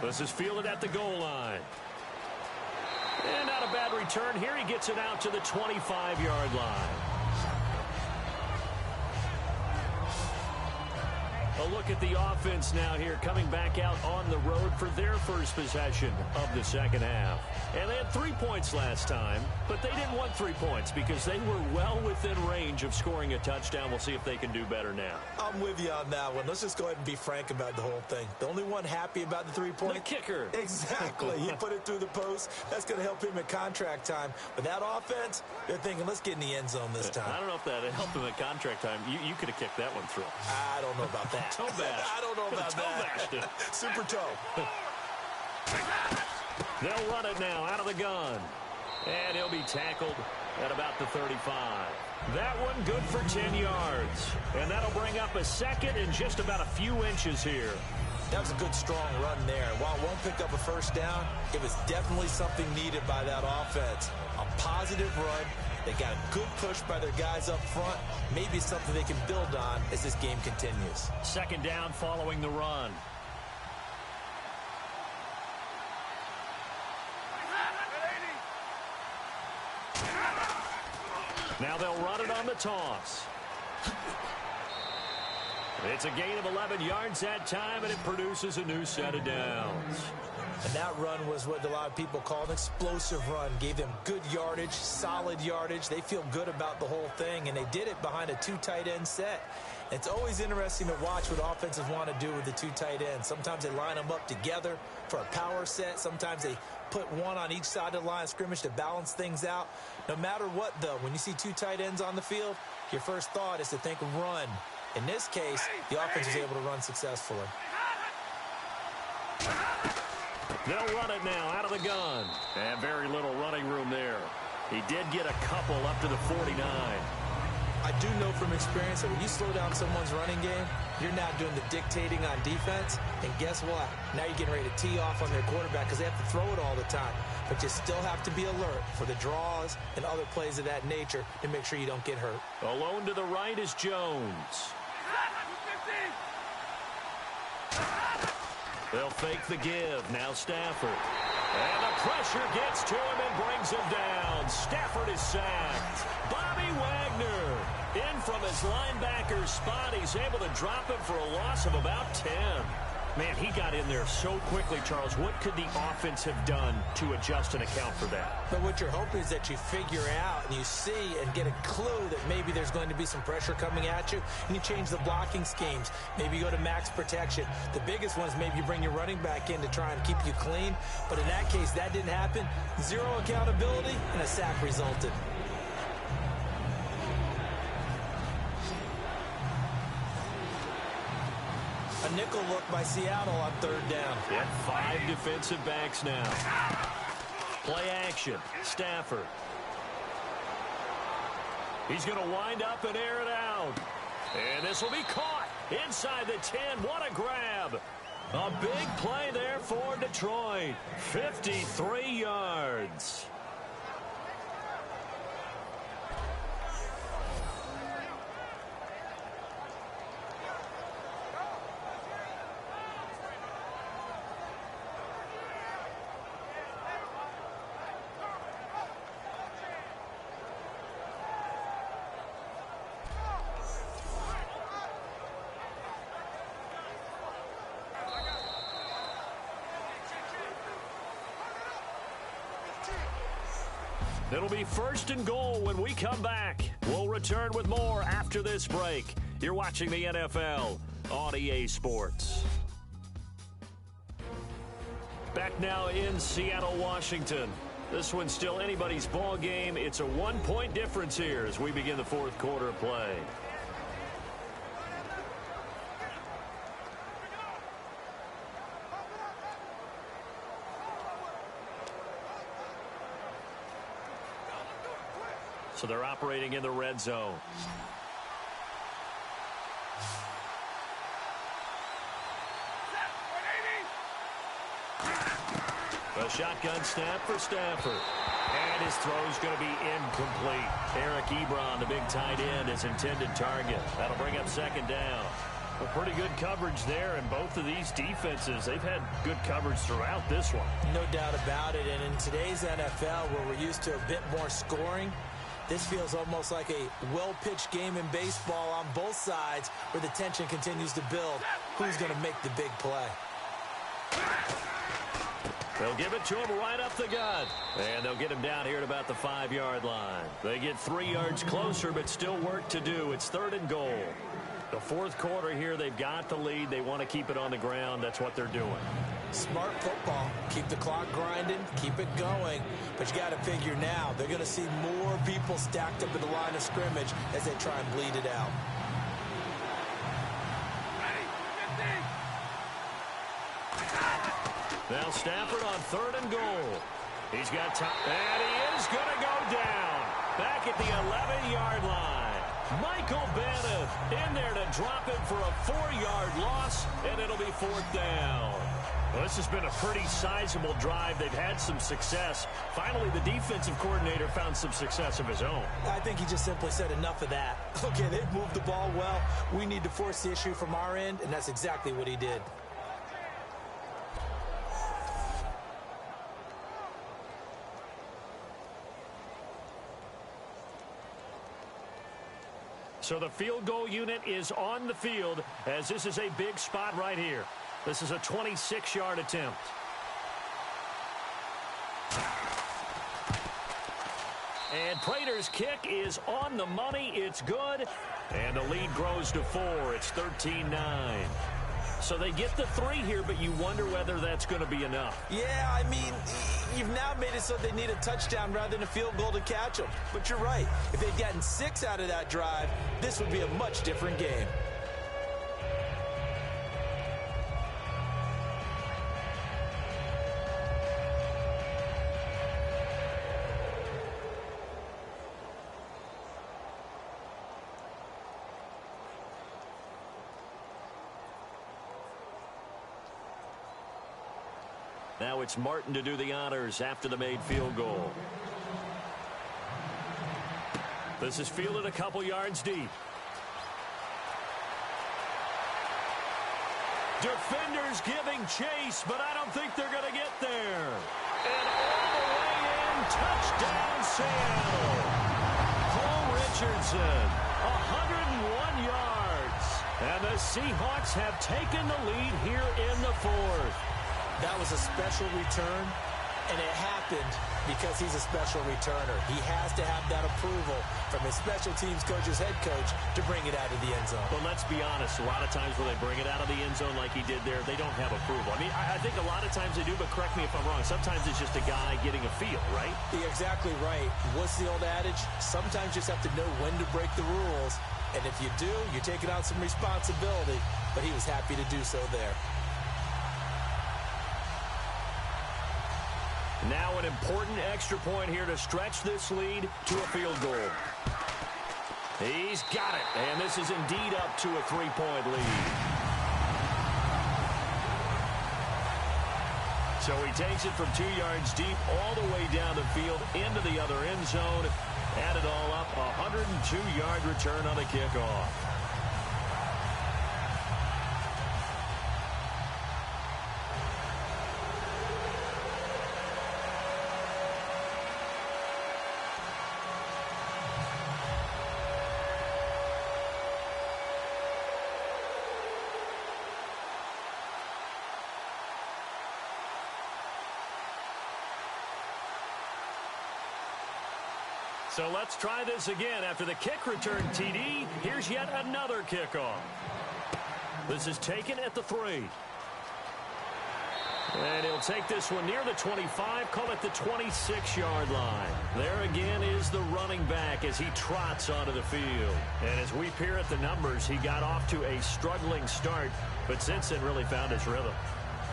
This is fielded at the goal line. And not a bad return. Here he gets it out to the 25-yard line. A look at the offense now here, coming back out on the road for their first possession of the second half. And they had 3 points last time, but they didn't want 3 points because they were well within range of scoring a touchdown. We'll see if they can do better now. I'm with you on that one. Let's just go ahead and be frank about the whole thing. The only one happy about the 3-point. The kicker. Exactly. He put it through the post. That's going to help him at contract time. But that offense, they're thinking, let's get in the end zone this time. I don't know if that helped him at contract time. You could have kicked that one through. I don't know about that. Toe bash. I don't know about that. Super toe. They'll run it now out of the gun. And he'll be tackled at about the 35. That one good for 10 yards. And that'll bring up a second and just about a few inches here. That was a good, strong run there. While it won't pick up a first down, it was definitely something needed by that offense. A positive run. They got a good push by their guys up front. Maybe something they can build on as this game continues. Second down following the run. Now they'll run it on the toss. It's a gain of 11 yards that time, and it produces a new set of downs. And that run was what a lot of people call an explosive run. Gave them good yardage, solid yardage. They feel good about the whole thing, and they did it behind a two tight end set. It's always interesting to watch what offenses want to do with the two tight ends. Sometimes they line them up together for a power set. Sometimes they put one on each side of the line of scrimmage to balance things out. No matter what, though, when you see two tight ends on the field, your first thought is to think run. In this case, the offense was able to run successfully. They'll run it now out of the gun. And very little running room there. He did get a couple up to the 49. I do know from experience that when you slow down someone's running game, you're now doing the dictating on defense. And guess what? Now you're getting ready to tee off on their quarterback because they have to throw it all the time. But you still have to be alert for the draws and other plays of that nature to make sure you don't get hurt. Alone to the right is Jones. They'll fake the give. Now Stafford. And the pressure gets to him and brings him down. Stafford is sacked. Bobby Wagner in from his linebacker spot. He's able to drop him for a loss of about 10. Man, he got in there so quickly, Charles. What could the offense have done to adjust and account for that? But what you're hoping is that you figure out and you see and get a clue that maybe there's going to be some pressure coming at you, and you change the blocking schemes. Maybe you go to max protection. The biggest one is maybe you bring your running back in to try and keep you clean. But in that case, that didn't happen. Zero accountability, and a sack resulted. A nickel look by Seattle on third down. And 5 defensive backs now. Play action. Stafford. He's going to wind up and air it out. And this will be caught inside the 10. What a grab. A big play there for Detroit. 53 yards. It'll be first and goal when we come back. We'll return with more after this break. You're watching the NFL on EA Sports. Back now in Seattle, Washington. This one's still anybody's ball game. It's a 1-point difference here as we begin the fourth quarter of play. So they're operating in the red zone. A shotgun snap for Stafford. And his throw's going to be incomplete. Eric Ebron, the big tight end, his intended target. That'll bring up second down. Well, pretty good coverage there, and both of these defenses, they've had good coverage throughout this one. No doubt about it, and in today's NFL, where we're used to a bit more scoring, this feels almost like a well-pitched game in baseball on both sides where the tension continues to build. Who's going to make the big play? They'll give it to him right up the gut. And they'll get him down here at about the 5-yard line. They get 3 yards closer, but still work to do. It's third and goal. The fourth quarter here, they've got the lead. They want to keep it on the ground. That's what they're doing. Smart football. Keep the clock grinding. Keep it going. But you got to figure now, they're going to see more people stacked up in the line of scrimmage as they try and bleed it out. Now Stafford on third and goal. He's got time. And he is going to go down. Back at the 11-yard line. Michael Bennett in there to drop it for a 4-yard loss, and it'll be 4th down. Well, this has been a pretty sizable drive. They've had some success. Finally, the defensive coordinator found some success of his own. I think he just simply said enough of that. Okay, they've moved the ball well. We need to force the issue from our end, and that's exactly what he did. So the field goal unit is on the field as this is a big spot right here. This is a 26-yard attempt. And Prater's kick is on the money. It's good. And the lead grows to 4. It's 13-9. So they get the 3 here, but you wonder whether that's going to be enough. Yeah, I mean, you've now made it so they need a touchdown rather than a field goal to catch them. But you're right. If they'd gotten 6 out of that drive, this would be a much different game. Now it's Martin to do the honors after the made field goal. This is fielded a couple yards deep. Defenders giving chase, but I don't think they're going to get there. And all the way in, touchdown Seattle. Cole Richardson, 101 yards. And the Seahawks have taken the lead here in the 4th. That was a special return, and it happened because he's a special returner. He has to have that approval from his special teams coach's head coach to bring it out of the end zone. But let's be honest, a lot of times when they bring it out of the end zone like he did there, they don't have approval. I mean, I think a lot of times they do, but correct me if I'm wrong. Sometimes it's just a guy getting a feel, right? You're exactly right. What's the old adage? Sometimes you just have to know when to break the rules, and if you do, you're taking on some responsibility, but he was happy to do so there. Now an important extra point here to stretch this lead to a field goal. He's got it, and this is indeed up to a 3-point lead. So he takes it from 2 yards deep all the way down the field into the other end zone. Add it all up, a 102-yard return on the kickoff. So let's try this again. After the kick return TD, here's yet another kickoff. This is taken at the 3. And he'll take this one near the 25, call it the 26-yard line. There again is the running back as he trots onto the field. And as we peer at the numbers, he got off to a struggling start, but since then really found his rhythm.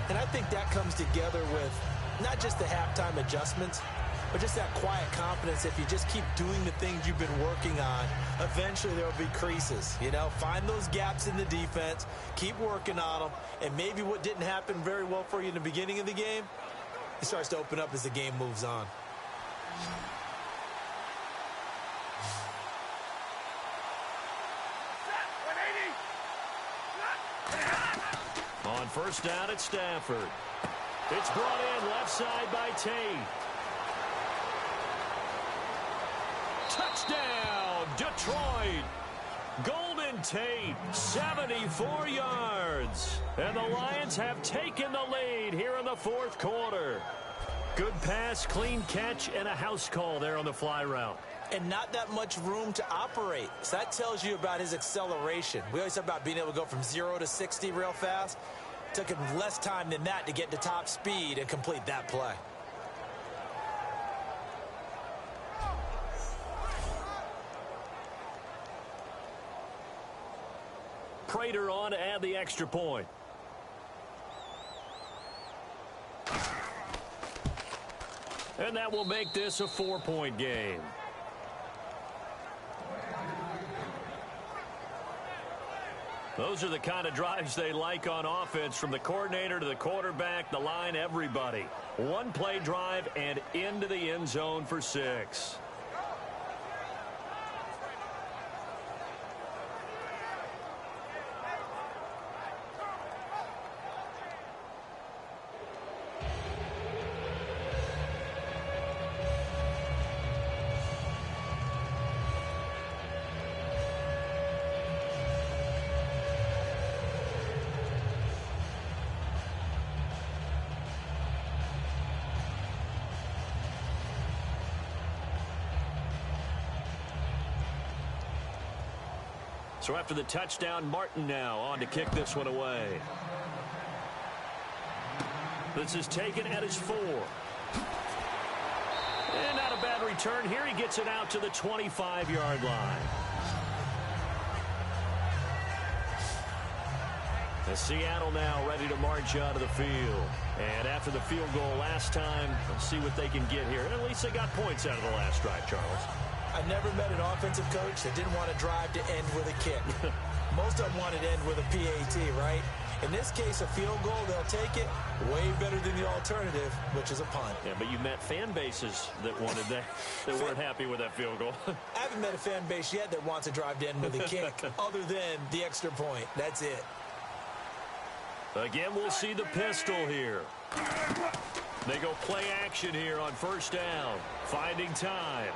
And I think that comes together with not just the halftime adjustments, but just that quiet confidence. If you just keep doing the things you've been working on, eventually there will be creases. You know, find those gaps in the defense, keep working on them, and maybe what didn't happen very well for you in the beginning of the game, it starts to open up as the game moves on. On first down at Stafford. It's brought in left side by Tate. Touchdown, Detroit. Golden Tate, 74 yards. And the Lions have taken the lead here in the 4th quarter. Good pass, clean catch, and a house call there on the fly route. And not that much room to operate. So that tells you about his acceleration. We always talk about being able to go from 0 to 60 real fast. It took him less time than that to get to top speed and complete that play. Prater on to add the extra point. And that will make this a 4-point game. Those are the kind of drives they like on offense, from the coordinator to the quarterback, the line, everybody. One play drive and into the end zone for 6. So after the touchdown, Martin now on to kick this one away. This is taken at his 4. And not a bad return here. He gets it out to the 25-yard line. And Seattle now ready to march out of the field. And after the field goal last time, let's see what they can get here. At least they got points out of the last drive, Charles. I never met an offensive coach that didn't want to drive to end with a kick. Most of them wanted to end with a PAT, right? In this case, a field goal, they'll take it. Way better than the alternative, which is a punt. Yeah, but you met fan bases that wanted that, that weren't happy with that field goal. I haven't met a fan base yet that wants to drive to end with a kick other than the extra point. That's it. Again, we'll see the pistol here. They go play action here on first down. Finding time.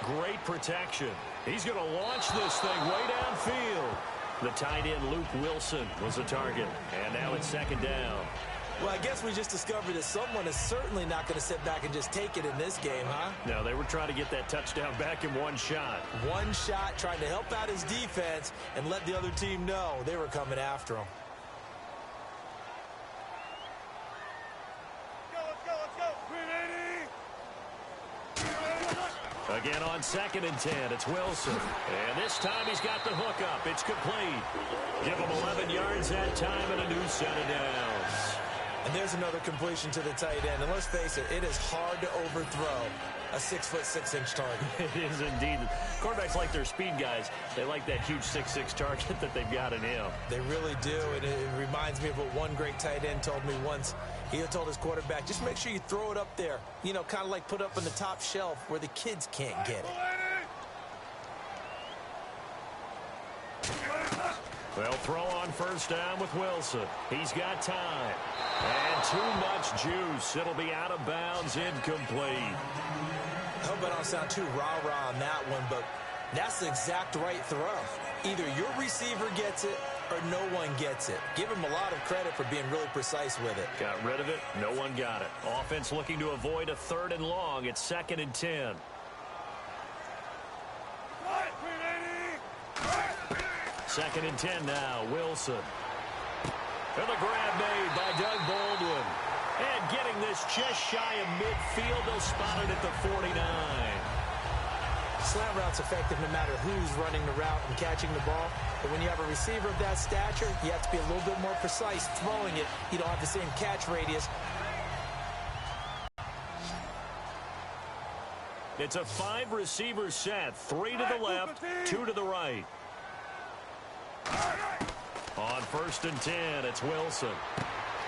Great protection. He's going to launch this thing way downfield. The tight end, Luke Wilson, was the target. And now it's second down. Well, I guess we just discovered that someone is certainly not going to sit back and just take it in this game, huh? No, they were trying to get that touchdown back in one shot. One shot, trying to help out his defense and let the other team know they were coming after him. Again on 2nd and 10, it's Wilson. And this time he's got the hook up. It's complete. Give him 11 yards that time and a new set of downs. And there's another completion to the tight end. And let's face it, it is hard to overthrow a 6'6" target. It is indeed. Quarterbacks like their speed guys. They like that huge 6'6" target that they've got in him. They really do. And it reminds me of what one great tight end told me once. He told his quarterback, just make sure you throw it up there. You know, kind of like put up on the top shelf where the kids can't get it. They'll throw on first down with Wilson. He's got time. And too much juice. It'll be out of bounds, incomplete. I hope I don't sound too rah-rah on that one, but that's the exact right throw. Either your receiver gets it or no one gets it. Give him a lot of credit for being really precise with it. Got rid of it. No one got it. Offense looking to avoid a 3rd and long. It's 2nd and 10. Second and 10 now. Wilson. And the grab made by Doug Baldwin. And getting this just shy of midfield. They'll spot it at the 49. Slant route's effective no matter who's running the route and catching the ball. But when you have a receiver of that stature, you have to be a little bit more precise throwing it. You don't have the same catch radius. It's a 5-receiver set. 3 to the left, 2 to the right. On 1st and 10, it's Wilson.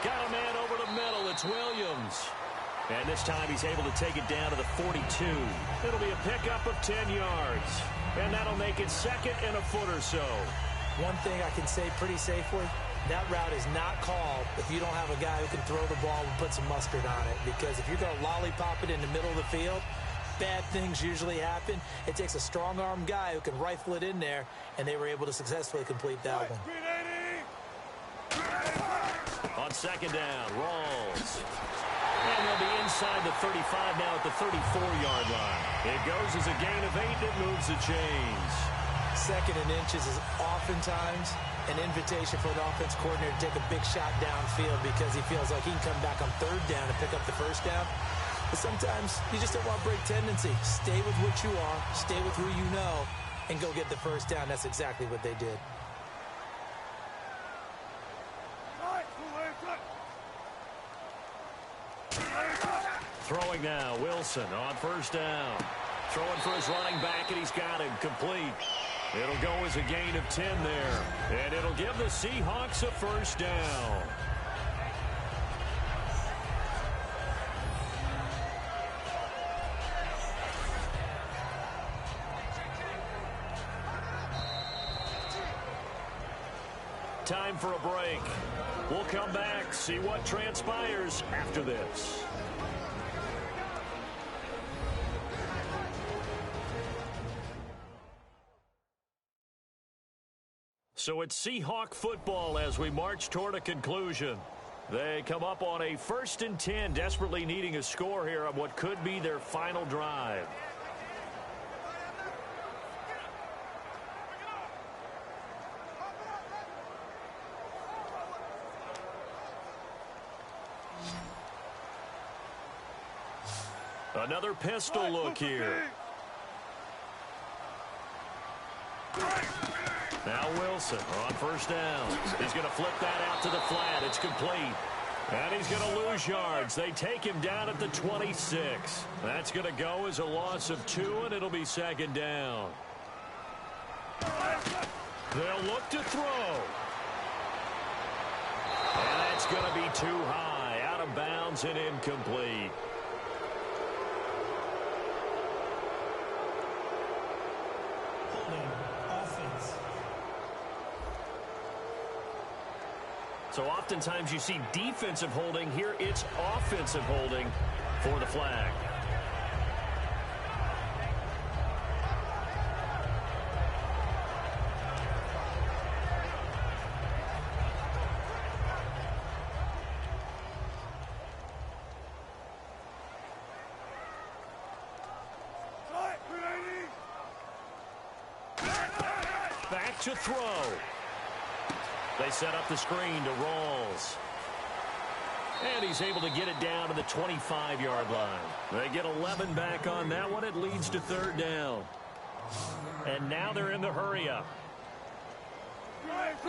Got a man over the middle. It's Williams. And this time he's able to take it down to the 42. It'll be a pickup of 10 yards. And that'll make it 2nd and a foot or so. One thing I can say pretty safely, that route is not called if you don't have a guy who can throw the ball and put some mustard on it. Because if you're going to lollipop it in the middle of the field, bad things usually happen. It takes a strong-arm guy who can rifle it in there, and they were able to successfully complete that one. On 2nd down, Rawls. And they'll be inside the 35 now at the 34-yard line. It goes as a gain of 8. It moves the chains. 2nd and inches is oftentimes an invitation for an offense coordinator to take a big shot downfield because he feels like he can come back on 3rd down and pick up the 1st down. But sometimes you just don't want break tendency. Stay with what you are, stay with who you know, and go get the 1st down. That's exactly what they did. Throwing now, Wilson on 1st down. Throwing for his running back, and he's got him complete. It'll go as a gain of 10 there. And it'll give the Seahawks a first down. Time for a break. We'll come back, see what transpires after this. So it's Seahawk football as we march toward a conclusion. They come up on a 1st and 10, desperately needing a score here on what could be their final drive. Another pistol look here. Now Wilson on first down. He's going to flip that out to the flat. It's complete. And he's going to lose yards. They take him down at the 26. That's going to go as a loss of 2, and it'll be 2nd down. They'll look to throw. And that's going to be too high. Out of bounds and incomplete. So oftentimes you see defensive holding. Here it's offensive holding for the flag. Back to throw. They set up the screen to Rawls. And he's able to get it down to the 25-yard line. They get 11 back on that one. It leads to 3rd down. And now they're in the hurry-up.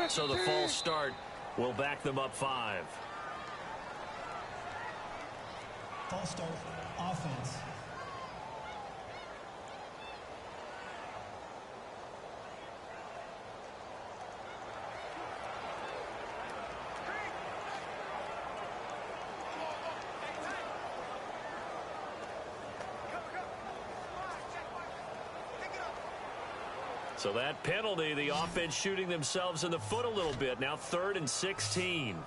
So the false start will back them up 5. False start, offense. So that penalty, the offense shooting themselves in the foot a little bit. Now 3rd and 16.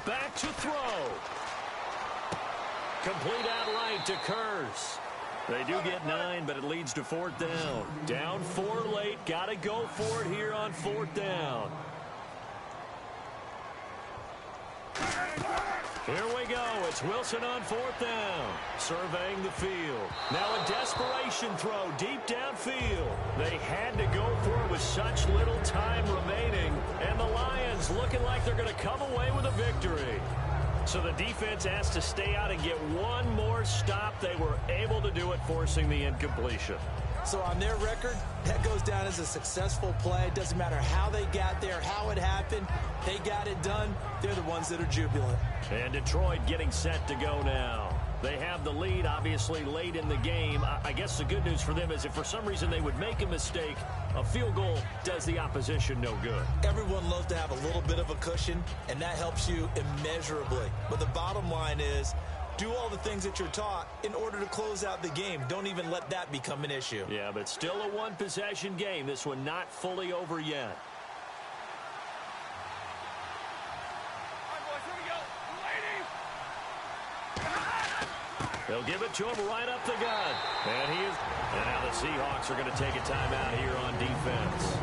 Back to throw. Complete out right to Kurz. They do get 9, but it leads to 4th down. Down 4 late. Got to go for it here on 4th down. Here we go. It's Wilson on 4th down. Surveying the field. Now a desperation throw deep downfield. They had to go for it with such little time remaining. And the Lions looking like they're going to come away with a victory. So the defense has to stay out and get one more stop. They were able to do it, forcing the incompletion. So on their record, that goes down as a successful play. It doesn't matter how they got there, how it happened. They got it done. They're the ones that are jubilant. And Detroit getting set to go now. They have the lead, obviously, late in the game. I guess the good news for them is if for some reason they would make a mistake, a field goal does the opposition no good. Everyone loves to have a little bit of a cushion, and that helps you immeasurably. But the bottom line is, do all the things that you're taught in order to close out the game. Don't even let that become an issue. Yeah, but still a one-possession game. This one not fully over yet. They'll give it to him right up the gut. And now the Seahawks are going to take a timeout here on defense.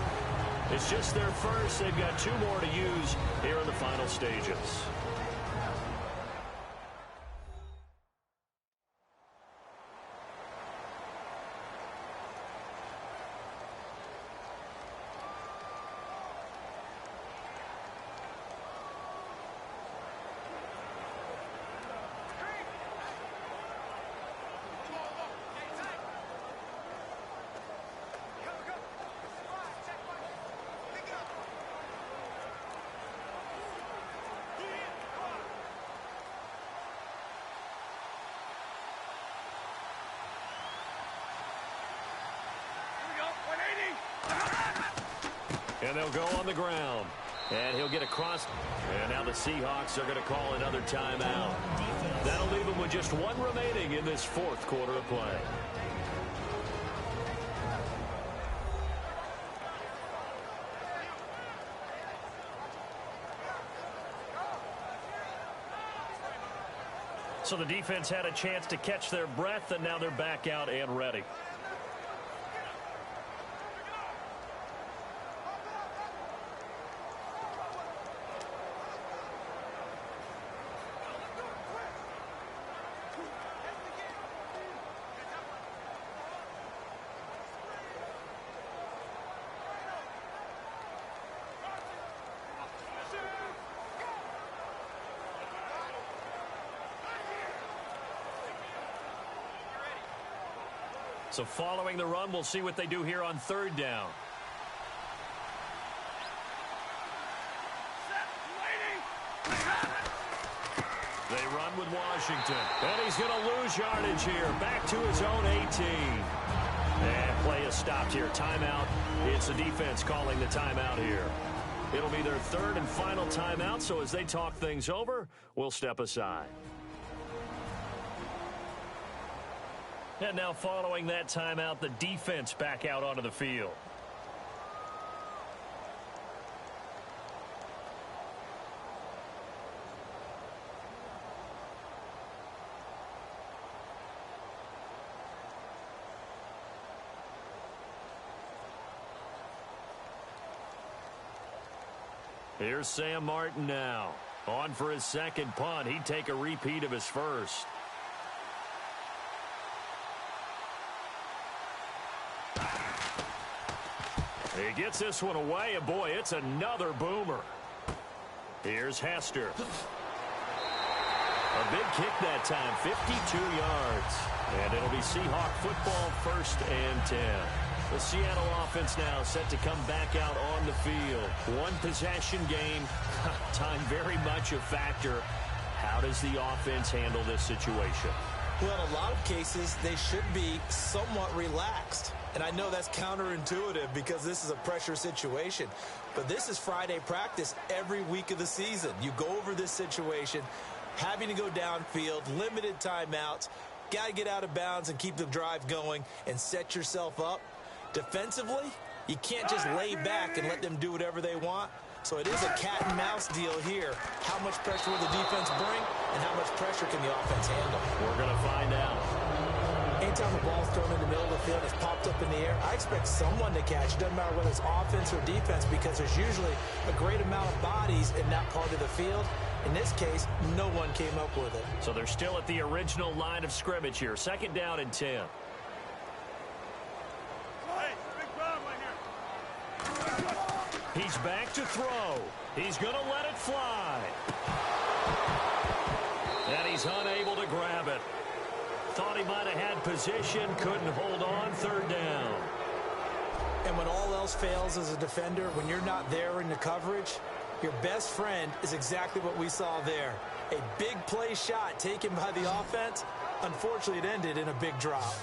It's just their first. They've got 2 more to use here in the final stages. And they'll go on the ground. And he'll get across. And now the Seahawks are going to call another timeout. That'll leave them with just one remaining in this fourth quarter of play. So the defense had a chance to catch their breath, and now they're back out and ready. So following the run, we'll see what they do here on third down. They run with Washington. And he's going to lose yardage here. Back to his own 18. And play is stopped here. Timeout. It's the defense calling the timeout here. It'll be their third and final timeout, so as they talk things over, we'll step aside. And now following that timeout, the defense back out onto the field. Here's Sam Martin now. On for his second punt. He'd take a repeat of his first. He gets this one away, and boy, it's another boomer. Here's Hester. A big kick that time, 52 yards. And it'll be Seahawk football, 1st and 10. The Seattle offense now set to come back out on the field. One possession game, time very much a factor. How does the offense handle this situation? Well, in a lot of cases, they should be somewhat relaxed. And I know that's counterintuitive because this is a pressure situation. But this is Friday practice every week of the season. You go over this situation, having to go downfield, limited timeouts, got to get out of bounds and keep the drive going and set yourself up. Defensively, you can't just lay back and let them do whatever they want. So it is a cat and mouse deal here. How much pressure will the defense bring and how much pressure can the offense handle? We're going to find out. Anytime the ball's thrown in the middle of the field, it's popped up in the air, I expect someone to catch. It doesn't matter whether it's offense or defense because there's usually a great amount of bodies in that part of the field. In this case, no one came up with it. So they're still at the original line of scrimmage here. 2nd down and 10. He's back to throw. He's going to let it fly. And he's unable to grab it. Thought he might have had position, couldn't hold on, 3rd down. And when all else fails as a defender, when you're not there in the coverage, your best friend is exactly what we saw there. A big play shot taken by the offense. Unfortunately, it ended in a big drop.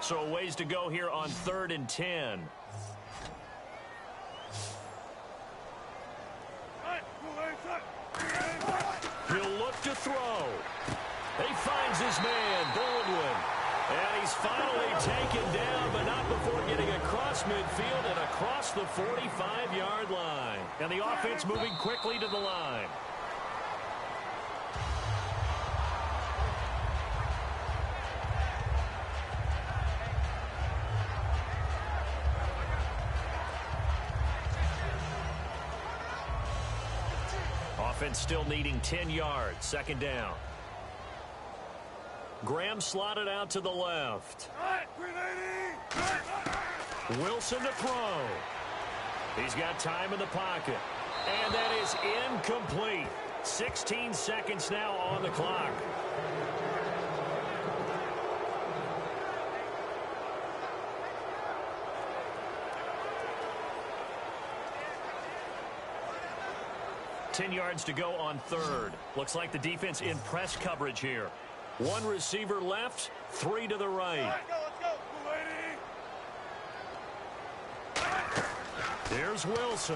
So a ways to go here on 3rd and 10. He'll look to throw. He finds his man, Baldwin. And he's finally taken down, but not before getting across midfield and across the 45-yard line. And the offense moving quickly to the line. Offense still needing 10 yards. 2nd down. Graham slotted out to the left. Wilson to throw. He's got time in the pocket. And that is incomplete. 16 seconds now on the clock. 10 yards to go on third. Looks like the defense in press coverage here. One receiver left, 3 to the right. Let's go. Here's Wilson.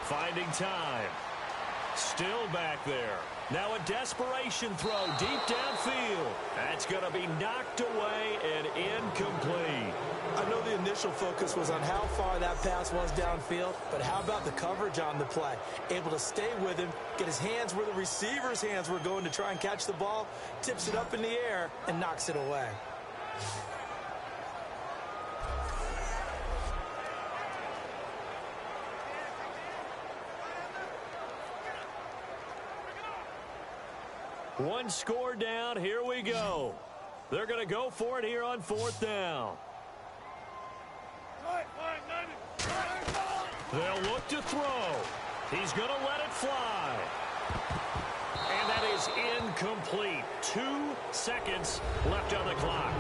Finding time. Still back there. Now a desperation throw deep downfield. That's going to be knocked away and incomplete. I know the initial focus was on how far that pass was downfield, but how about the coverage on the play? Able to stay with him, get his hands where the receiver's hands were going to try and catch the ball, tips it up in the air, and knocks it away. One score down. Here we go. They're going to go for it here on 4th down. They'll look to throw. He's going to let it fly. And that is incomplete. 2 seconds left on the clock.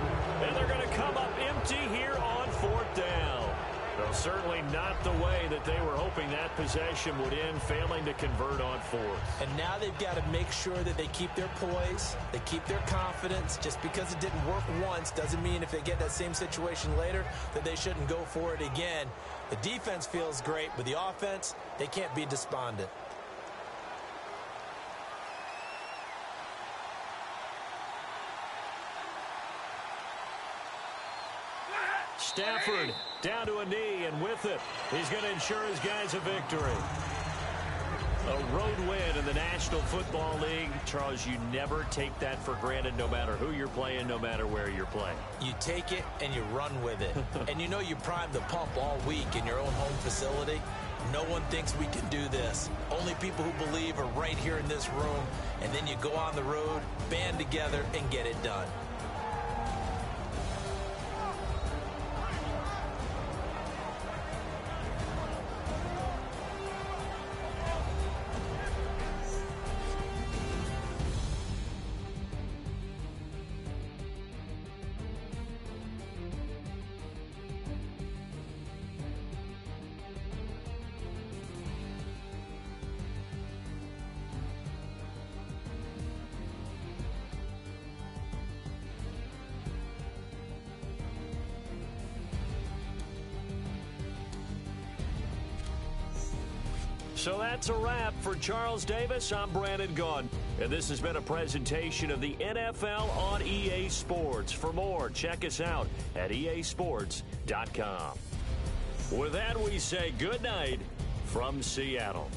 And they're going to come up empty here on 4th down. Well, certainly not the way that they were hoping that possession would end, failing to convert on 4th. And now they've got to make sure that they keep their poise, they keep their confidence. Just because it didn't work once doesn't mean if they get that same situation later that they shouldn't go for it again. The defense feels great, but the offense, they can't be despondent. Stafford down to a knee, and with it, he's going to ensure his guys a victory. A road win in the National Football League. Charles, you never take that for granted, no matter who you're playing, no matter where you're playing. You take it and you run with it. And you know you primed the pump all week in your own home facility. No one thinks we can do this. Only people who believe are right here in this room. And then you go on the road, band together, and get it done. So that's a wrap for Charles Davis. I'm Brandon Gaudin, and this has been a presentation of the NFL on EA Sports. For more, check us out at easports.com. With that, we say good night from Seattle.